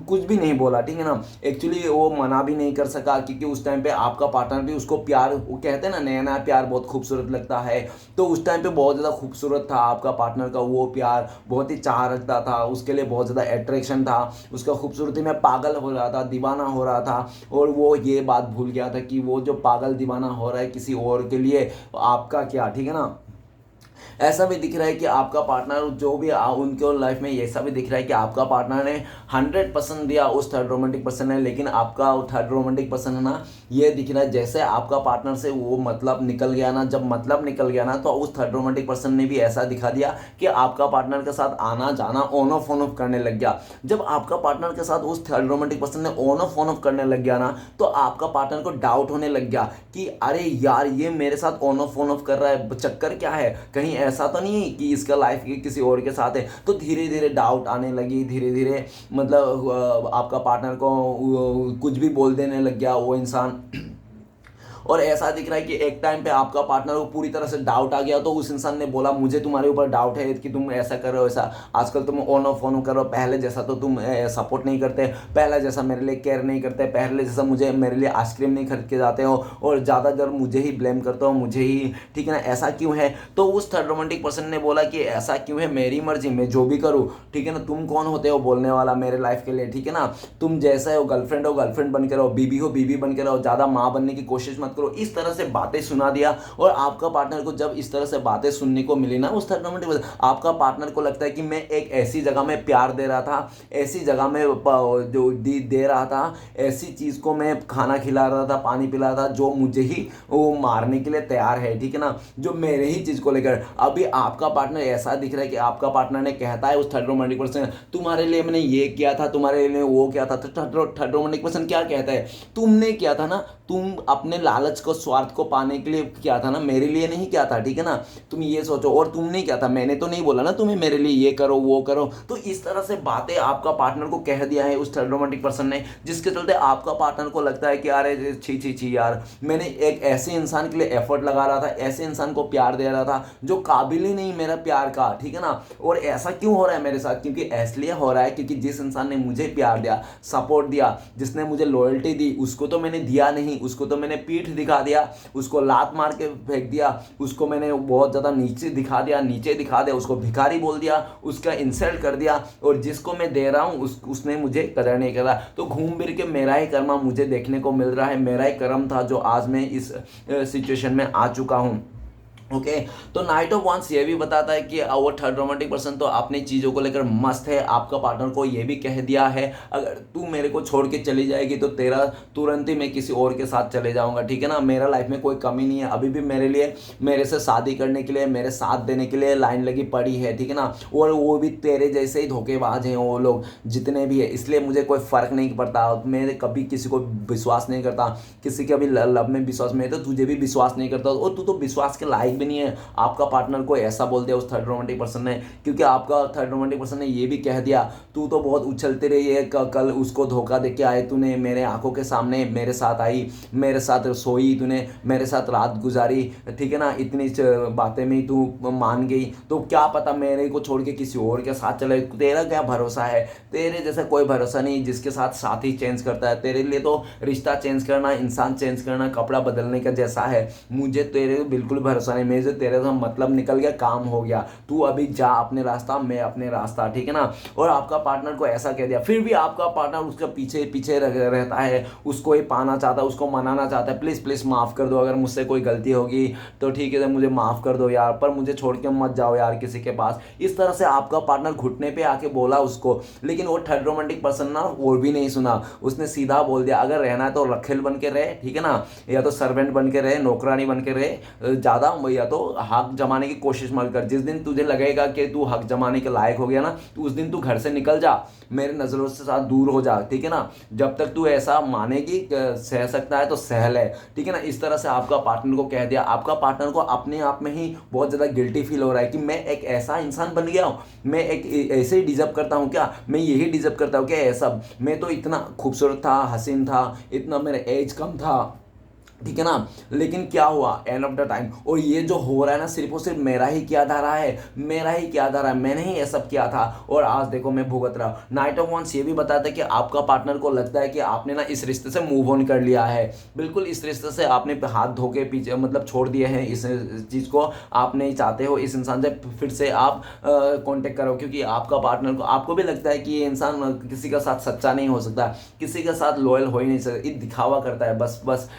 कुछ भी नहीं बोला, ठीक है ना, एक्चुअली वो मना भी नहीं कर सका क्योंकि उस टाइम पे आपका पार्टनर भी उसको प्यार, वो कहते हैं ना नया नया प्यार बहुत खूबसूरत लगता है, तो उस टाइम पे बहुत ज़्यादा खूबसूरत था आपका पार्टनर का वो प्यार, बहुत ही चाह रखता था, उसके लिए बहुत ज़्यादा अट्रैक्शन था, उसका खूबसूरती में पागल हो रहा था, दीवाना हो रहा था। और वो ये बात भूल गया था कि वो जो पागल दीवाना हो रहा है किसी और के लिए, आपका क्या, ठीक है ना। ऐसा भी दिख रहा है कि आपका पार्टनर जो भी उनके लाइफ में, ऐसा भी दिख रहा है कि आपका पार्टनर ने 100% दिया उस थर्ड रोमांटिक पर्सन ने, लेकिन आपका थर्ड रोमांटिक पर्सन है ना, ये दिख रहा है जैसे आपका पार्टनर से वो मतलब निकल गया ना, जब मतलब निकल गया ना, तो उस थर्ड रोमांटिक पर्सन ने भी ऐसा दिखा दिया कि आपका पार्टनर के साथ आना जाना ऑन ऑफ करने लग गया। जब आपका पार्टनर के साथ उस थर्ड रोमांटिक पर्सन ने ऑन ऑफ करने लग गया ना, तो आपका पार्टनर को डाउट होने लग गया कि अरे यार ये मेरे साथ ऑन ऑफ कर रहा है, चक्कर क्या है, कहीं ऐसा तो नहीं है कि इसका लाइफ किसी और के साथ है। तो धीरे धीरे डाउट आने लगी, धीरे धीरे मतलब आपका पार्टनर को कुछ भी बोल देने लग गया वो इंसान। और ऐसा दिख रहा है कि एक टाइम पे आपका पार्टनर को पूरी तरह से डाउट आ गया, तो उस इंसान ने बोला मुझे तुम्हारे ऊपर डाउट है कि तुम ऐसा कर रहे हो, ऐसा आजकल तुम ऑन ऑफ कर रहे हो, पहले जैसा तो तुम सपोर्ट नहीं करते, पहले जैसा मेरे लिए केयर नहीं करते, पहले जैसा मेरे लिए आइसक्रीम नहीं खरीद के जाते हो, और ज़्यादा देर मुझे ही ब्लेम करते हो, मुझे ही, ठीक है ना, ऐसा क्यों है। तो उस थर्ड रोमांटिक पर्सन ने बोला कि ऐसा क्यों है, मेरी मर्जी, मैं जो भी करूँ, ठीक है ना, तुम कौन होते हो बोलने वाला मेरे लाइफ के लिए, ठीक है ना, तुम जैसे हो गर्लफ्रेंड बन के रहो, बीबी हो बीबी बन के रहो, ज़्यादा माँ बनने की कोशिश मत करो, इस तरह से बातें सुना दिया। और आपका पार्टनर को जब इस तरह से बातें सुनने को मिली ना उस थर्ड रोमांटिक पर्सन, आपका पार्टनर को लगता है कि मैं एक ऐसी जगह में प्यार दे रहा था, ऐसी जगह में जो दे रहा था, ऐसी चीज़ को मैं खाना खिला रहा था, पानी पिला रहा था, जो मुझे ही वो मारने के लिए तैयार है, ठीक है ना, जो मेरे ही चीज़ को लेकर। अभी आपका पार्टनर ऐसा दिख रहा है कि आपका पार्टनर ने कहता है उस थर्ड रोमांटिक पर्सन, तुम्हारे लिए मैंने ये किया था, तुम्हारे लिए वो किया था। तो थर्ड रोमांटिक पर्सन क्या कहता है, तुमने किया था ना, तुम अपने लालच को, स्वार्थ को पाने के लिए किया था ना, मेरे लिए नहीं किया था, ठीक है ना, तुम ये सोचो। और तुमने किया था, मैंने तो नहीं बोला ना तुम्हें मेरे लिए ये करो वो करो। तो इस तरह से बातें आपका पार्टनर को कह दिया है उस थर्ड रोमांटिक पर्सन ने, जिसके चलते आपका पार्टनर को लगता है कि अरे छी छी छी यार, मैंने एक ऐसे इंसान के लिए एफर्ट लगा रहा था, ऐसे इंसान को प्यार दे रहा था जो काबिल ही नहीं मेरा प्यार का, ठीक है ना। और ऐसा क्यों हो रहा है मेरे साथ, क्योंकि इसलिए हो रहा है क्योंकि जिस इंसान ने मुझे प्यार दिया, सपोर्ट दिया, जिसने मुझे लॉयल्टी दी, उसको तो मैंने दिया नहीं, उसको तो मैंने पीठ दिखा दिया, उसको लात मार के फेंक दिया, उसको मैंने बहुत ज़्यादा नीचे दिखा दिया, उसको भिखारी बोल दिया, उसका इंसल्ट कर दिया। और जिसको मैं दे रहा हूँ उसने मुझे कदर नहीं करा। तो घूम फिर के मेरा ही कर्मा मुझे देखने को मिल रहा है, मेरा ही कर्म था जो आज मैं इस सिचुएशन में आ चुका हूँ। ओके तो नाइट ऑफ वांस ये भी बताता है कि वो थर्ड रोमांटिक पर्सन तो अपनी चीज़ों को लेकर मस्त है। आपका पार्टनर को ये भी कह दिया है अगर तू मेरे को छोड़ के चली जाएगी तो तेरा तुरंत ही मैं किसी और के साथ चले जाऊंगा, ठीक है ना। मेरा लाइफ में कोई कमी नहीं है, अभी भी मेरे लिए मेरे से शादी करने के लिए मेरे साथ देने के लिए लाइन लगी पड़ी है, ठीक है ना। और वो भी तेरे जैसे ही धोखेबाज हैं वो लोग जितने भी है, इसलिए मुझे कोई फ़र्क नहीं पड़ता। मैं कभी किसी को विश्वास नहीं करता, किसी के भी लव में विश्वास में, तो तुझे भी विश्वास नहीं करता और तू तो विश्वास के लायक भी नहीं है। आपका पार्टनर को ऐसा बोल दिया उस थर्ड रोमांटिक पर्सन ने, क्योंकि आपका थर्ड रोमांटिक पर्सन ने ये भी कह दिया तू तो बहुत उछलती रही है, कल उसको धोखा दे के आए तूने, मेरे आंखों के सामने मेरे साथ आई, मेरे साथ सोई, तूने मेरे साथ रात गुजारी, ठीक है ना। इतनी बातें में तू मान गई, तो क्या पता मेरे को छोड़ के किसी और के साथ चले, तेरा क्या भरोसा है। तेरे जैसा कोई भरोसा नहीं जिसके साथ साथी चेंज करता है। तेरे लिए तो रिश्ता चेंज करना, इंसान चेंज करना कपड़ा बदलने का जैसा है। मुझे तेरे बिल्कुल भरोसा नहीं, मेरे से तेरे से मतलब निकल गया, काम हो गया, तू अभी जा अपने रास्ता, मैं अपने रास्ता, ठीक है ना। और आपका पार्टनर को ऐसा कह दिया, फिर भी आपका पार्टनर उसके पीछे पीछे रहता है, उसको ही पाना चाहता है, उसको मनाना चाहता है, प्लीज़ प्लीज़ माफ़ कर दो, अगर मुझसे कोई गलती होगी तो ठीक है, मुझे माफ़ कर दो यार, पर मुझे छोड़ के मत जाओ यार किसी के पास। इस तरह से आपका पार्टनर घुटने पे आके बोला उसको, लेकिन वो थर्ड रोमांटिक पर्सन ना वो भी नहीं सुना। उसने सीधा बोल दिया अगर रहना है तो रखेल बन के रहे, ठीक है ना, या तो सर्वेंट बन के रहे, नौकरानी बन के रहे, ज़्यादा या तो हक जमाने की कोशिश मत कर। जिस दिन तुझे लगेगा कि तू हक जमाने के लायक हो गया ना, तो उस दिन तू घर से निकल जा, मेरे नज़रों से साथ दूर हो जा, ठीक है ना। जब तक तू ऐसा मानेगी सह सकता है तो सह ले, ठीक है ना। इस तरह से आपका पार्टनर को कह दिया। आपका पार्टनर को अपने आप में ही बहुत ज़्यादा गिल्टी फील हो रहा है कि मैं एक ऐसा इंसान बन गया हूँ, मैं एक ऐसे ही डिजर्व करता हूँ क्या, मैं यही डिजर्व करता हूँ क्या ऐसा, मैं तो इतना खूबसूरत था, हसीन था, इतना मेरा एज कम था, ठीक है ना। लेकिन क्या हुआ एंड ऑफ द टाइम, और ये जो हो रहा है ना सिर्फ और सिर्फ मेरा ही किया धारा है, मेरा ही किया धारा है, मैंने ही ये सब किया था और आज देखो मैं भुगत रहा हूँ। नाइट ऑफ वांस ये भी बताता है कि आपका पार्टनर को लगता है कि आपने ना इस रिश्ते से मूव ऑन कर लिया है, बिल्कुल इस रिश्ते से आपने हाथ धो के पीछे मतलब छोड़ दिए हैं, इस चीज़ को आप नहीं चाहते हो, इस इंसान से फिर से आप कॉन्टेक्ट करो, क्योंकि आपका पार्टनर को आपको भी लगता है कि ये इंसान किसी का साथ सच्चा नहीं हो सकता, किसी के साथ लॉयल हो ही नहीं सकता, ये दिखावा करता है बस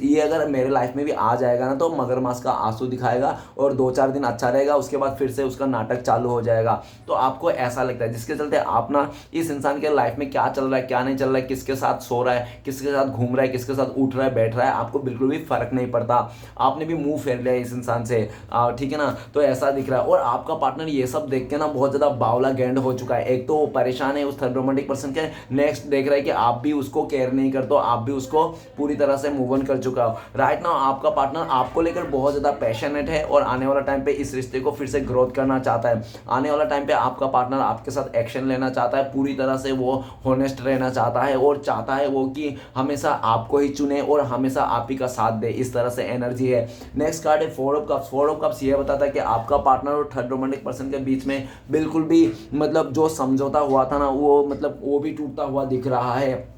ये अगर मेरे लाइफ में भी आ जाएगा ना तो मगरमच्छ का आंसू दिखाएगा और 2-4 दिन अच्छा रहेगा, उसके बाद फिर से उसका नाटक चालू हो जाएगा। तो आपको ऐसा लगता है, जिसके चलते आप ना इस इंसान के लाइफ में क्या चल रहा है क्या नहीं चल रहा है, किसके साथ सो रहा है, किसके साथ घूम रहा है, किसके साथ उठ रहा है बैठ रहा है, आपको बिल्कुल भी फर्क नहीं पड़ता। आपने भी मुंह फेर लिया इस इंसान से, ठीक है ना। तो ऐसा दिख रहा है और आपका पार्टनर ये सब देख के ना बहुत ज़्यादा बावला गैंड हो चुका है। एक तो वो परेशान है उस थर्ड रोमांटिक पर्सन के, नेक्स्ट देख रहा है कि आप भी उसको केयर नहीं करते हो, आप भी उसको पूरी तरह से मूव ऑन कर चुका हो। राइट नाउ आपका पार्टनर आपको लेकर बहुत ज़्यादा पैशनेट है और आने वाला टाइम पे इस रिश्ते को फिर से ग्रोथ करना चाहता है। आने वाला टाइम पे आपका पार्टनर आपके साथ एक्शन लेना चाहता है, पूरी तरह से वो होनेस्ट रहना चाहता है और चाहता है वो कि हमेशा आपको ही चुने और हमेशा आप ही का साथ दे, इस तरह से एनर्जी है। नेक्स्ट कार्ड है four of cups. Four of cups ये बताता है कि आपका पार्टनर और थर्ड रोमांटिक पर्सन के बीच में बिल्कुल भी मतलब जो समझौता हुआ था ना वो मतलब वो भी टूटता हुआ दिख रहा है।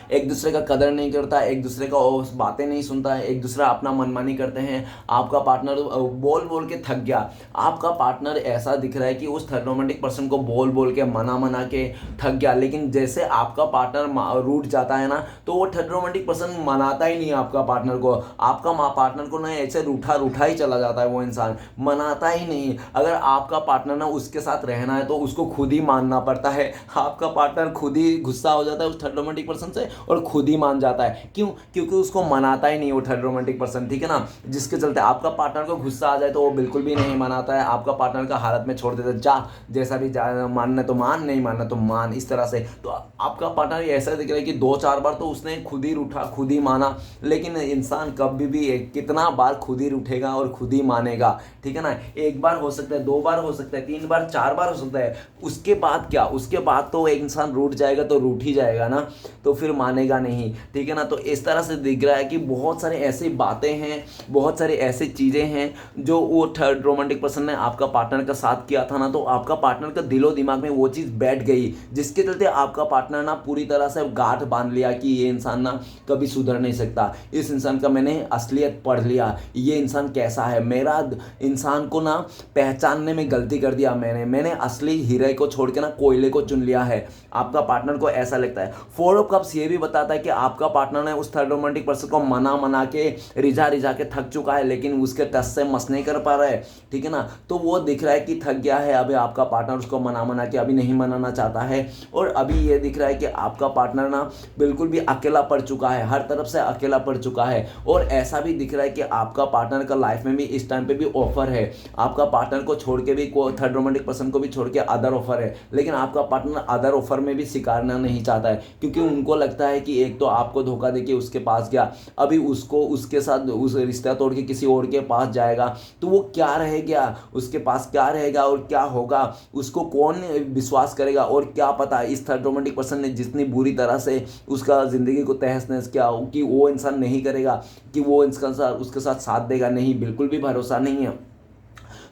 एक दूसरे का कदर नहीं करता, एक दूसरे का बातें नहीं सुनता है, एक दूसरा अपना मनमानी करते हैं। आपका पार्टनर बोल बोल के थक गया। आपका पार्टनर ऐसा दिख रहा है कि उस थर्ड रोमांटिक पर्सन को बोल बोल के मना के थक गया, लेकिन जैसे आपका पार्टनर रूठ जाता है ना तो वो थर्ड रोमांटिक पर्सन मनाता ही नहीं आपका पार्टनर को। आपका पार्टनर को ना ऐसे रूठा ही चला जाता है, वो इंसान मनाता ही नहीं। अगर आपका पार्टनर ना उसके साथ रहना है तो उसको खुद ही मानना पड़ता है। आपका पार्टनर खुद ही गुस्सा हो जाता है उस थर्ड रोमांटिक पर्सन से और खुद ही मान जाता है। क्यों? क्योंकि उसको मनाता ही नहीं वो थर्ड रोमांटिक पर्सन, ठीक है ना। जिसके चलते आपका पार्टनर को गुस्सा आ जाए तो वो बिल्कुल भी नहीं मनाता है, आपका पार्टनर का हालत में छोड़ देता है, जा जैसा भी जा, मानना तो मान, नहीं मानना तो मान, इस तरह से। तो आपका पार्टनर ऐसा दिख रहा है कि 2-4 बार तो उसने खुद ही रूठा, खुद ही माना, लेकिन इंसान कभी भी कितना बार खुद ही रूठेगा और खुद ही मानेगा, ठीक है ना। 1 बार हो सकता है, 2 बार हो सकता है, 3 बार 4 बार हो सकता है, उसके बाद क्या, उसके बाद तो एक इंसान रूठ जाएगा तो रूठ ही जाएगा ना, तो फिर मानेगा नहीं, ठीक है ना। तो इस तरह से दिख रहा है कि बहुत सारे ऐसी बातें हैं, बहुत सारी ऐसी चीज़ें हैं जो वो थर्ड रोमांटिक पर्सन ने आपका पार्टनर का साथ किया था ना, तो आपका पार्टनर का दिलो दिमाग में वो चीज़ बैठ गई, जिसके चलते आपका पार्टनर ना पूरी तरह से गांठ बांध लिया कि ये इंसान ना कभी सुधर नहीं सकता, इस इंसान का मैंने असलियत पढ़ लिया, ये इंसान कैसा है, मेरा इंसान को ना पहचानने में गलती कर दिया मैंने असली हीरे को छोड़ के ना कोयले को चुन लिया है। आपका पार्टनर को ऐसा लगता है। 4 ऑफ कप्स ये भी भी बताता है कि आपका पार्टनर ने उस थर्ड रोमांटिक पर्सन को मना के रिझा के थक चुका है, लेकिन उसके टस से मस नहीं कर पा रहा है, ठीक है ना। तो वो दिख रहा है कि थक गया है, अभी आपका पार्टनर उसको मना के अभी नहीं मनाना चाहता है। और अभी ये दिख रहा है कि आपका पार्टनर ना बिल्कुल भी अकेला पड़ चुका है, हर तरफ से अकेला पड़ चुका है। और ऐसा भी दिख रहा है कि आपका पार्टनर का लाइफ में भी इस टाइम पे भी ऑफर है, आपका पार्टनर को छोड़ के भी थर्ड रोमांटिक पर्सन को भी छोड़ के अदर ऑफर है, लेकिन आपका पार्टनर अदर ऑफर में भी स्वीकारना नहीं चाहता है, क्योंकि उनको लगता है कि एक तो आपको धोखा देके उसके पास गया, अभी उसको उसके साथ उस रिश्ता तोड़ के किसी और के पास जाएगा तो वो क्या रह गया, उसके पास क्या रहेगा और क्या होगा, उसको कौन विश्वास करेगा। और क्या पता इस थर्ड रोमांटिक पर्सन ने जितनी बुरी तरह से उसका ज़िंदगी को तहस नहस किया कि वो इंसान नहीं करेगा, कि वो इंसान उसके साथ देगा, नहीं, बिल्कुल भी भरोसा नहीं है।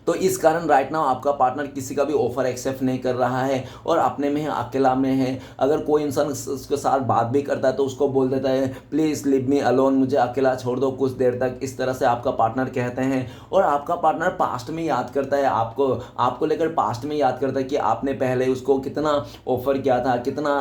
तो इस कारण राइट नाउ आपका पार्टनर किसी का भी ऑफर एक्सेप्ट नहीं कर रहा है और अपने में है, अकेला में है। अगर कोई इंसान उसके साथ बात भी करता है तो उसको बोल देता है प्लीज़ लीव मी अलोन, मुझे अकेला छोड़ दो कुछ देर तक, इस तरह से आपका पार्टनर कहते हैं। और आपका पार्टनर पास्ट में याद करता है, आपको लेकर पास्ट में याद करता है कि आपने पहले उसको कितना ऑफर किया था, कितना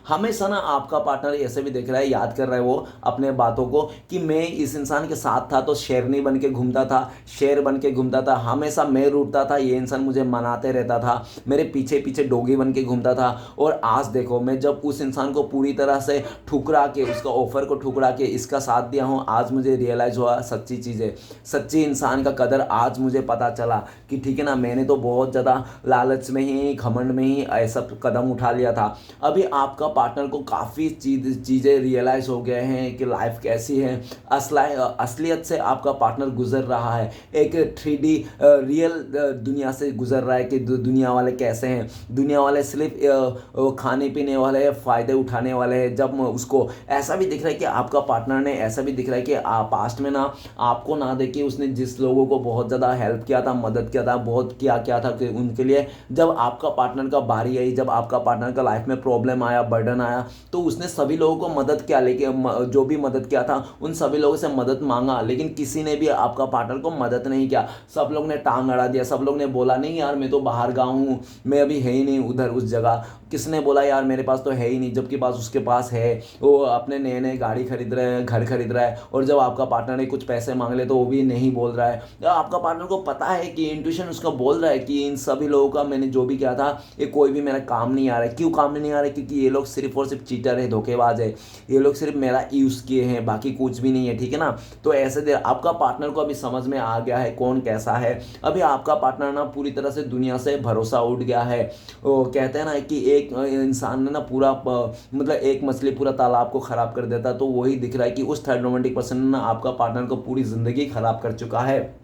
हमेशा ना आपका पार्टनर ऐसे भी देख रहा है, याद कर रहा है वो अपने बातों को कि मैं इस इंसान के साथ था तो शेरनी बन के घूमता था, शेर बन के घूमता था, हमेशा मैं रूठता था, ये इंसान मुझे मनाते रहता था, मेरे पीछे पीछे डोगी बन के घूमता था। और आज देखो मैं जब उस इंसान को पूरी तरह से ठुकरा के, उसका ऑफर को ठुकरा के इसका साथ दिया हूँ, आज मुझे रियलाइज हुआ सच्ची चीज़ें, सच्ची इंसान का कदर आज मुझे पता चला कि ठीक है ना, मैंने तो बहुत ज़्यादा लालच में ही, घमंड में ही ऐसा कदम उठा लिया था। अभी आपका पार्टनर को काफ़ी चीज़ें रियलाइज हो गए हैं कि लाइफ कैसी है, असलियत से आपका पार्टनर गुजर रहा है, एक 3D रियल दुनिया से गुजर रहा है कि दुनिया वाले कैसे हैं। दुनिया वाले सिर्फ खाने पीने वाले, फ़ायदे उठाने वाले हैं। जब उसको ऐसा भी दिख रहा है कि आपका पार्टनर ने ऐसा भी दिख रहा है कि पास्ट में ना आपको ना देखे उसने जिस लोगों को बहुत ज़्यादा हेल्प किया था, मदद किया था, बहुत किया था कि उनके लिए, जब आपका पार्टनर का बारी आई, जब आपका पार्टनर का लाइफ में प्रॉब्लम आया, बर्डन आया, तो उसने सभी लोगों को मदद किया, लेकिन जो भी मदद किया था उन सभी लोगों से मदद मांगा, लेकिन किसी ने भी आपका पार्टनर को मदद नहीं किया। सब लोग ने टांग अड़ा दिया, सब लोग ने बोला नहीं यार मैं तो बाहर गाँव हूँ, मैं अभी है ही नहीं उधर उस जगह। किसने बोला यार मेरे पास तो है ही नहीं, जबकि पास उसके पास है, वो अपने नए नए गाड़ी खरीद रहे हैं, घर खरीद रहा है, और जब आपका पार्टनर ने कुछ पैसे मांग ले तो वो भी नहीं बोल रहा है। आपका पार्टनर को पता है कि इंट्यूशन उसका बोल रहा है कि इन सभी लोगों का मैंने जो भी किया था ये कोई भी मेरा काम नहीं आ रहा है। क्यों काम नहीं आ रहा है? क्योंकि ये लोग सिर्फ और सिर्फ चीटर है, धोखेबाज है, ये लोग सिर्फ मेरा यूज़ किए हैं, बाकी कुछ भी नहीं है, ठीक है ना। तो ऐसे देर आपका पार्टनर को अभी समझ में आ गया है कौन कैसा है। अभी आपका पार्टनर ना पूरी तरह से दुनिया से भरोसा उठ गया है। वो कहते हैं ना कि एक इंसान ने ना पूरा मतलब एक मछली पूरा तालाब को खराब कर देता, तो वही दिख रहा है कि उस थर्ड रोमांटिक पर्सन ने ना आपका पार्टनर को पूरी जिंदगी खराब कर चुका है।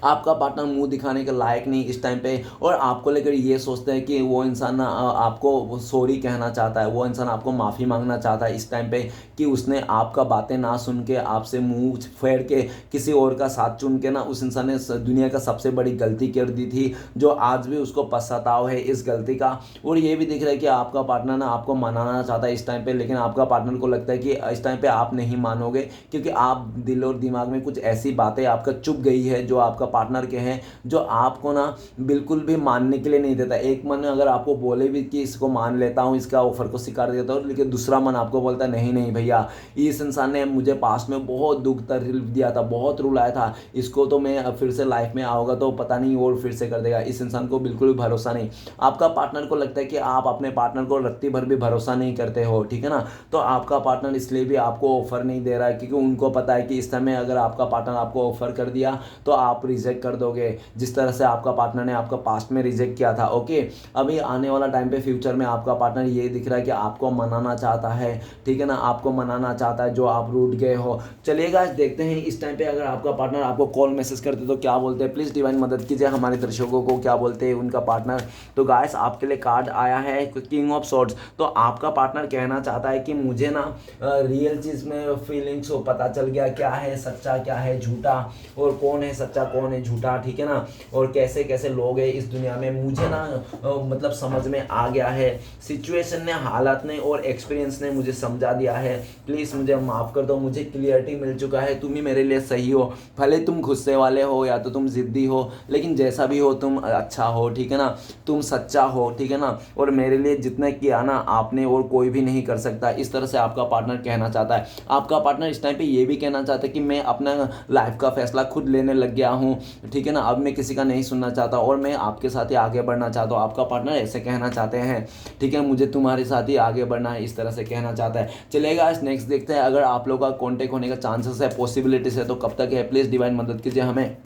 आपका पार्टनर मुंह दिखाने के लायक नहीं इस टाइम पे, और आपको लेकर ये सोचते हैं कि वो इंसान ना आपको सॉरी कहना चाहता है, वो इंसान आपको माफ़ी मांगना चाहता है इस टाइम पे कि उसने आपका बातें ना सुन के, आपसे मुंह फेर के किसी और का साथ चुन के ना उस इंसान ने दुनिया का सबसे बड़ी गलती कर दी थी, जो आज भी उसको पछतावा है इस गलती का। और ये भी दिख रहा है कि आपका पार्टनर ना आपको मनाना चाहता है इस टाइम पे, लेकिन आपका पार्टनर को लगता है कि इस टाइम पे आप नहीं मानोगे, क्योंकि आप दिल और दिमाग में कुछ ऐसी बातें आपका चुप गई है जो आपका पार्टनर के हैं, जो आपको ना बिल्कुल भी मानने के लिए नहीं देता। एक मन अगर आपको बोले भी कि इसको मान लेता हूँ, इसका ऑफर को स्वीकार देता हूँ, लेकिन दूसरा मन आपको बोलता है नहीं नहीं भैया, इस इंसान ने मुझे पास्ट में बहुत दुख तकलीफ दिया था, बहुत रुलाया था, इसको तो मैं फिर से लाइफ में आओगा तो पता नहीं और फिर से कर देगा। इस इंसान को बिल्कुल भी भरोसा नहीं। आपका पार्टनर को लगता है कि आप अपने पार्टनर को रत्ती भर भी भरोसा नहीं करते हो, ठीक है ना। तो आपका पार्टनर इसलिए भी आपको ऑफर नहीं दे रहा है, क्योंकि उनको पता है कि इस समय अगर आपका पार्टनर आपको ऑफर कर दिया तो आप रिजेक्ट कर दोगे, जिस तरह से आपका पार्टनर ने आपका पास्ट में रिजेक्ट किया था। ओके, अभी आने वाला टाइम पे फ्यूचर में आपका पार्टनर ये दिख रहा है कि आपको मनाना चाहता है, ठीक है ना, आपको मनाना चाहता है जो आप रूठ गए हो। चलिए गाइस देखते हैं इस टाइम पे अगर आपका पार्टनर आपको कॉल मैसेज करते तो क्या बोलते हैं। प्लीज़ डिवाइन मदद कीजिए हमारे दर्शकों को, क्या बोलते हैं उनका पार्टनर। तो गाइस आपके लिए कार्ड आया है किंग ऑफ सॉर्ड्स। तो आपका पार्टनर कहना चाहता है कि मुझे ना रियल चीज़ में फीलिंग्स हो पता चल गया, क्या है सच्चा क्या है झूठा, और कौन है सच्चा कौन कौन है झूठा, ठीक है ना, और कैसे कैसे लोग हैं इस दुनिया में, मुझे ना मतलब समझ में आ गया है। सिचुएशन ने, हालात ने और एक्सपीरियंस ने मुझे समझा दिया है। प्लीज़ मुझे माफ़ कर दो, मुझे क्लियरिटी मिल चुका है, तुम ही मेरे लिए सही हो। भले तुम गुस्से वाले हो या तो तुम ज़िद्दी हो, लेकिन जैसा भी हो तुम अच्छा हो, ठीक है ना, तुम सच्चा हो, ठीक है ना, और मेरे लिए जितना किया ना आपने और कोई भी नहीं कर सकता। इस तरह से आपका पार्टनर कहना चाहता है। आपका पार्टनर इस टाइम पे ये भी कहना चाहता है कि मैं अपना लाइफ का फैसला खुद लेने लग गया हूँ, ठीक है ना, अब मैं किसी का नहीं सुनना चाहता और मैं आपके साथ ही आगे बढ़ना चाहता हूँ। आपका पार्टनर ऐसे कहना चाहते हैं, ठीक है, मुझे तुम्हारे साथ ही आगे बढ़ना है, इस तरह से कहना चाहता है। चलेगा, इस नेक्स्ट देखते हैं। अगर आप लोगों का कॉन्टेक्ट होने का चांसेस है, पॉसिबिलिटीज है, तो कब तक है, प्लीज़ डिवाइन मदद कीजिए हमें।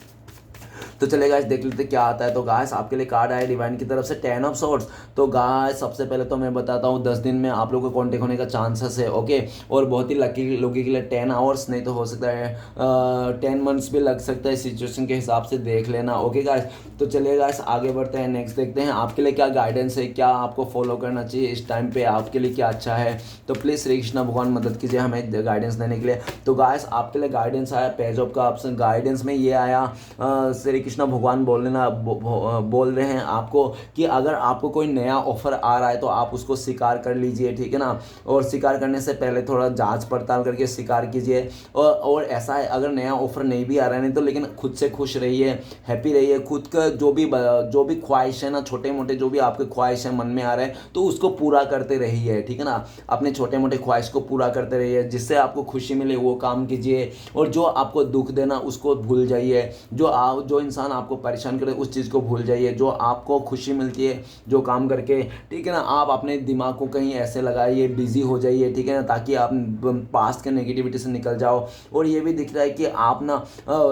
तो चलिए गाइस देख लेते क्या आता है। तो गाइस आपके लिए कार्ड आया डिवाइन की तरफ से 10 ऑफ सोर्ड्स। तो गाइस सबसे पहले तो मैं बताता हूँ 10 दिन में आप लोगों को कॉन्टेक्ट होने का चांसेस है, ओके, और बहुत ही लकी लोगों के लिए 10 आवर्स, नहीं तो हो सकता है 10 मंथ्स भी लग सकता है, सिचुएशन के हिसाब से देख लेना, ओके गाइस। तो चलिए गाइस आगे बढ़ते हैं, नेक्स्ट देखते हैं आपके लिए क्या गाइडेंस है, क्या आपको फॉलो करना चाहिए इस टाइम पे, आपके लिए क्या अच्छा है। तो प्लीज़ श्री कृष्ण भगवान मदद कीजिए हमें गाइडेंस देने के लिए। तो गाइस आपके लिए गाइडेंस आया पेज ऑफ का ऑप्शन। गाइडेंस में ये आया श्री कृष्ण भगवान बोल रहे हैं आपको कि अगर आपको कोई नया ऑफर आ रहा है तो आप उसको स्वीकार कर लीजिए, ठीक है ना, और स्वीकार करने से पहले थोड़ा जांच पड़ताल करके स्वीकार कीजिए। और ऐसा है अगर नया ऑफर नहीं भी आ रहा है नहीं तो लेकिन खुद से खुश रहिए, हैप्पी रहिए, खुद का जो भी ख्वाहिश है ना, छोटे मोटे जो भी आपके ख्वाहिश है मन में आ रहे हैं तो उसको पूरा करते रहिए, ठीक है ना, अपने छोटे मोटे ख्वाहिश को पूरा करते रहिए, जिससे आपको खुशी मिले वो काम कीजिए, और जो आपको दुख देना उसको भूल जाइए, जो इंसान आपको परेशान करे उस चीज़ को भूल जाइए, जो आपको खुशी मिलती है जो काम करके, ठीक है ना, आप अपने दिमाग को कहीं ऐसे लगाइए, बिजी हो जाइए, ठीक है ना, ताकि आप पास्ट के नेगेटिविटी से निकल जाओ। और ये भी दिख रहा है कि आप ना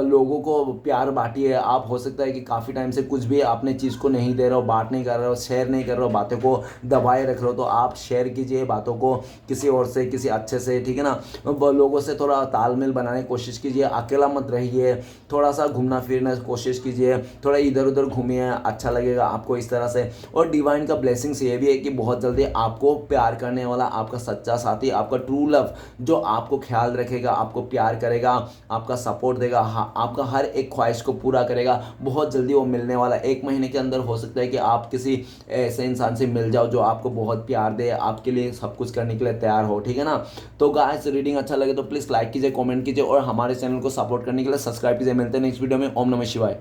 लोगों को प्यार बांटिए। आप हो सकता है कि काफ़ी टाइम से कुछ भी आपने चीज़ को नहीं दे रहे हो, बांट नहीं कर रहे हो, शेयर नहीं कर रहे हो, बातों को दबाए रख रहे हो, तो आप शेयर कीजिए बातों को किसी और से, किसी अच्छे से, ठीक है ना, लोगों से थोड़ा तालमेल बनाने की कोशिश कीजिए, अकेला मत रहिए, थोड़ा सा घूमना फिरने की कोशिश कीजिए, थोड़ा इधर उधर घूमिए, अच्छा लगेगा आपको इस तरह से। और डिवाइन का ब्लेसिंग्स ये भी है कि बहुत जल्दी आपको प्यार करने वाला आपका सच्चा साथी, आपका ट्रू लव जो आपको ख्याल रखेगा, आपको प्यार करेगा, आपका सपोर्ट देगा, आपका हर एक ख्वाहिश को पूरा करेगा, बहुत जल्दी वो मिलने वाला। 1 महीने के अंदर हो सकता है कि आप किसी ऐसे इंसान से मिल जाओ जो आपको बहुत प्यार दे, आपके लिए सब कुछ करने के लिए तैयार हो, ठीक है ना। तो गाइस रीडिंग अच्छा लगे तो प्लीज़ लाइक कीजिए, कमेंट कीजिए और हमारे चैनल को सपोर्ट करने के लिए सब्सक्राइब कीजिए। मिलते हैं नेक्स्ट वीडियो में। ओम नमः शिवाय।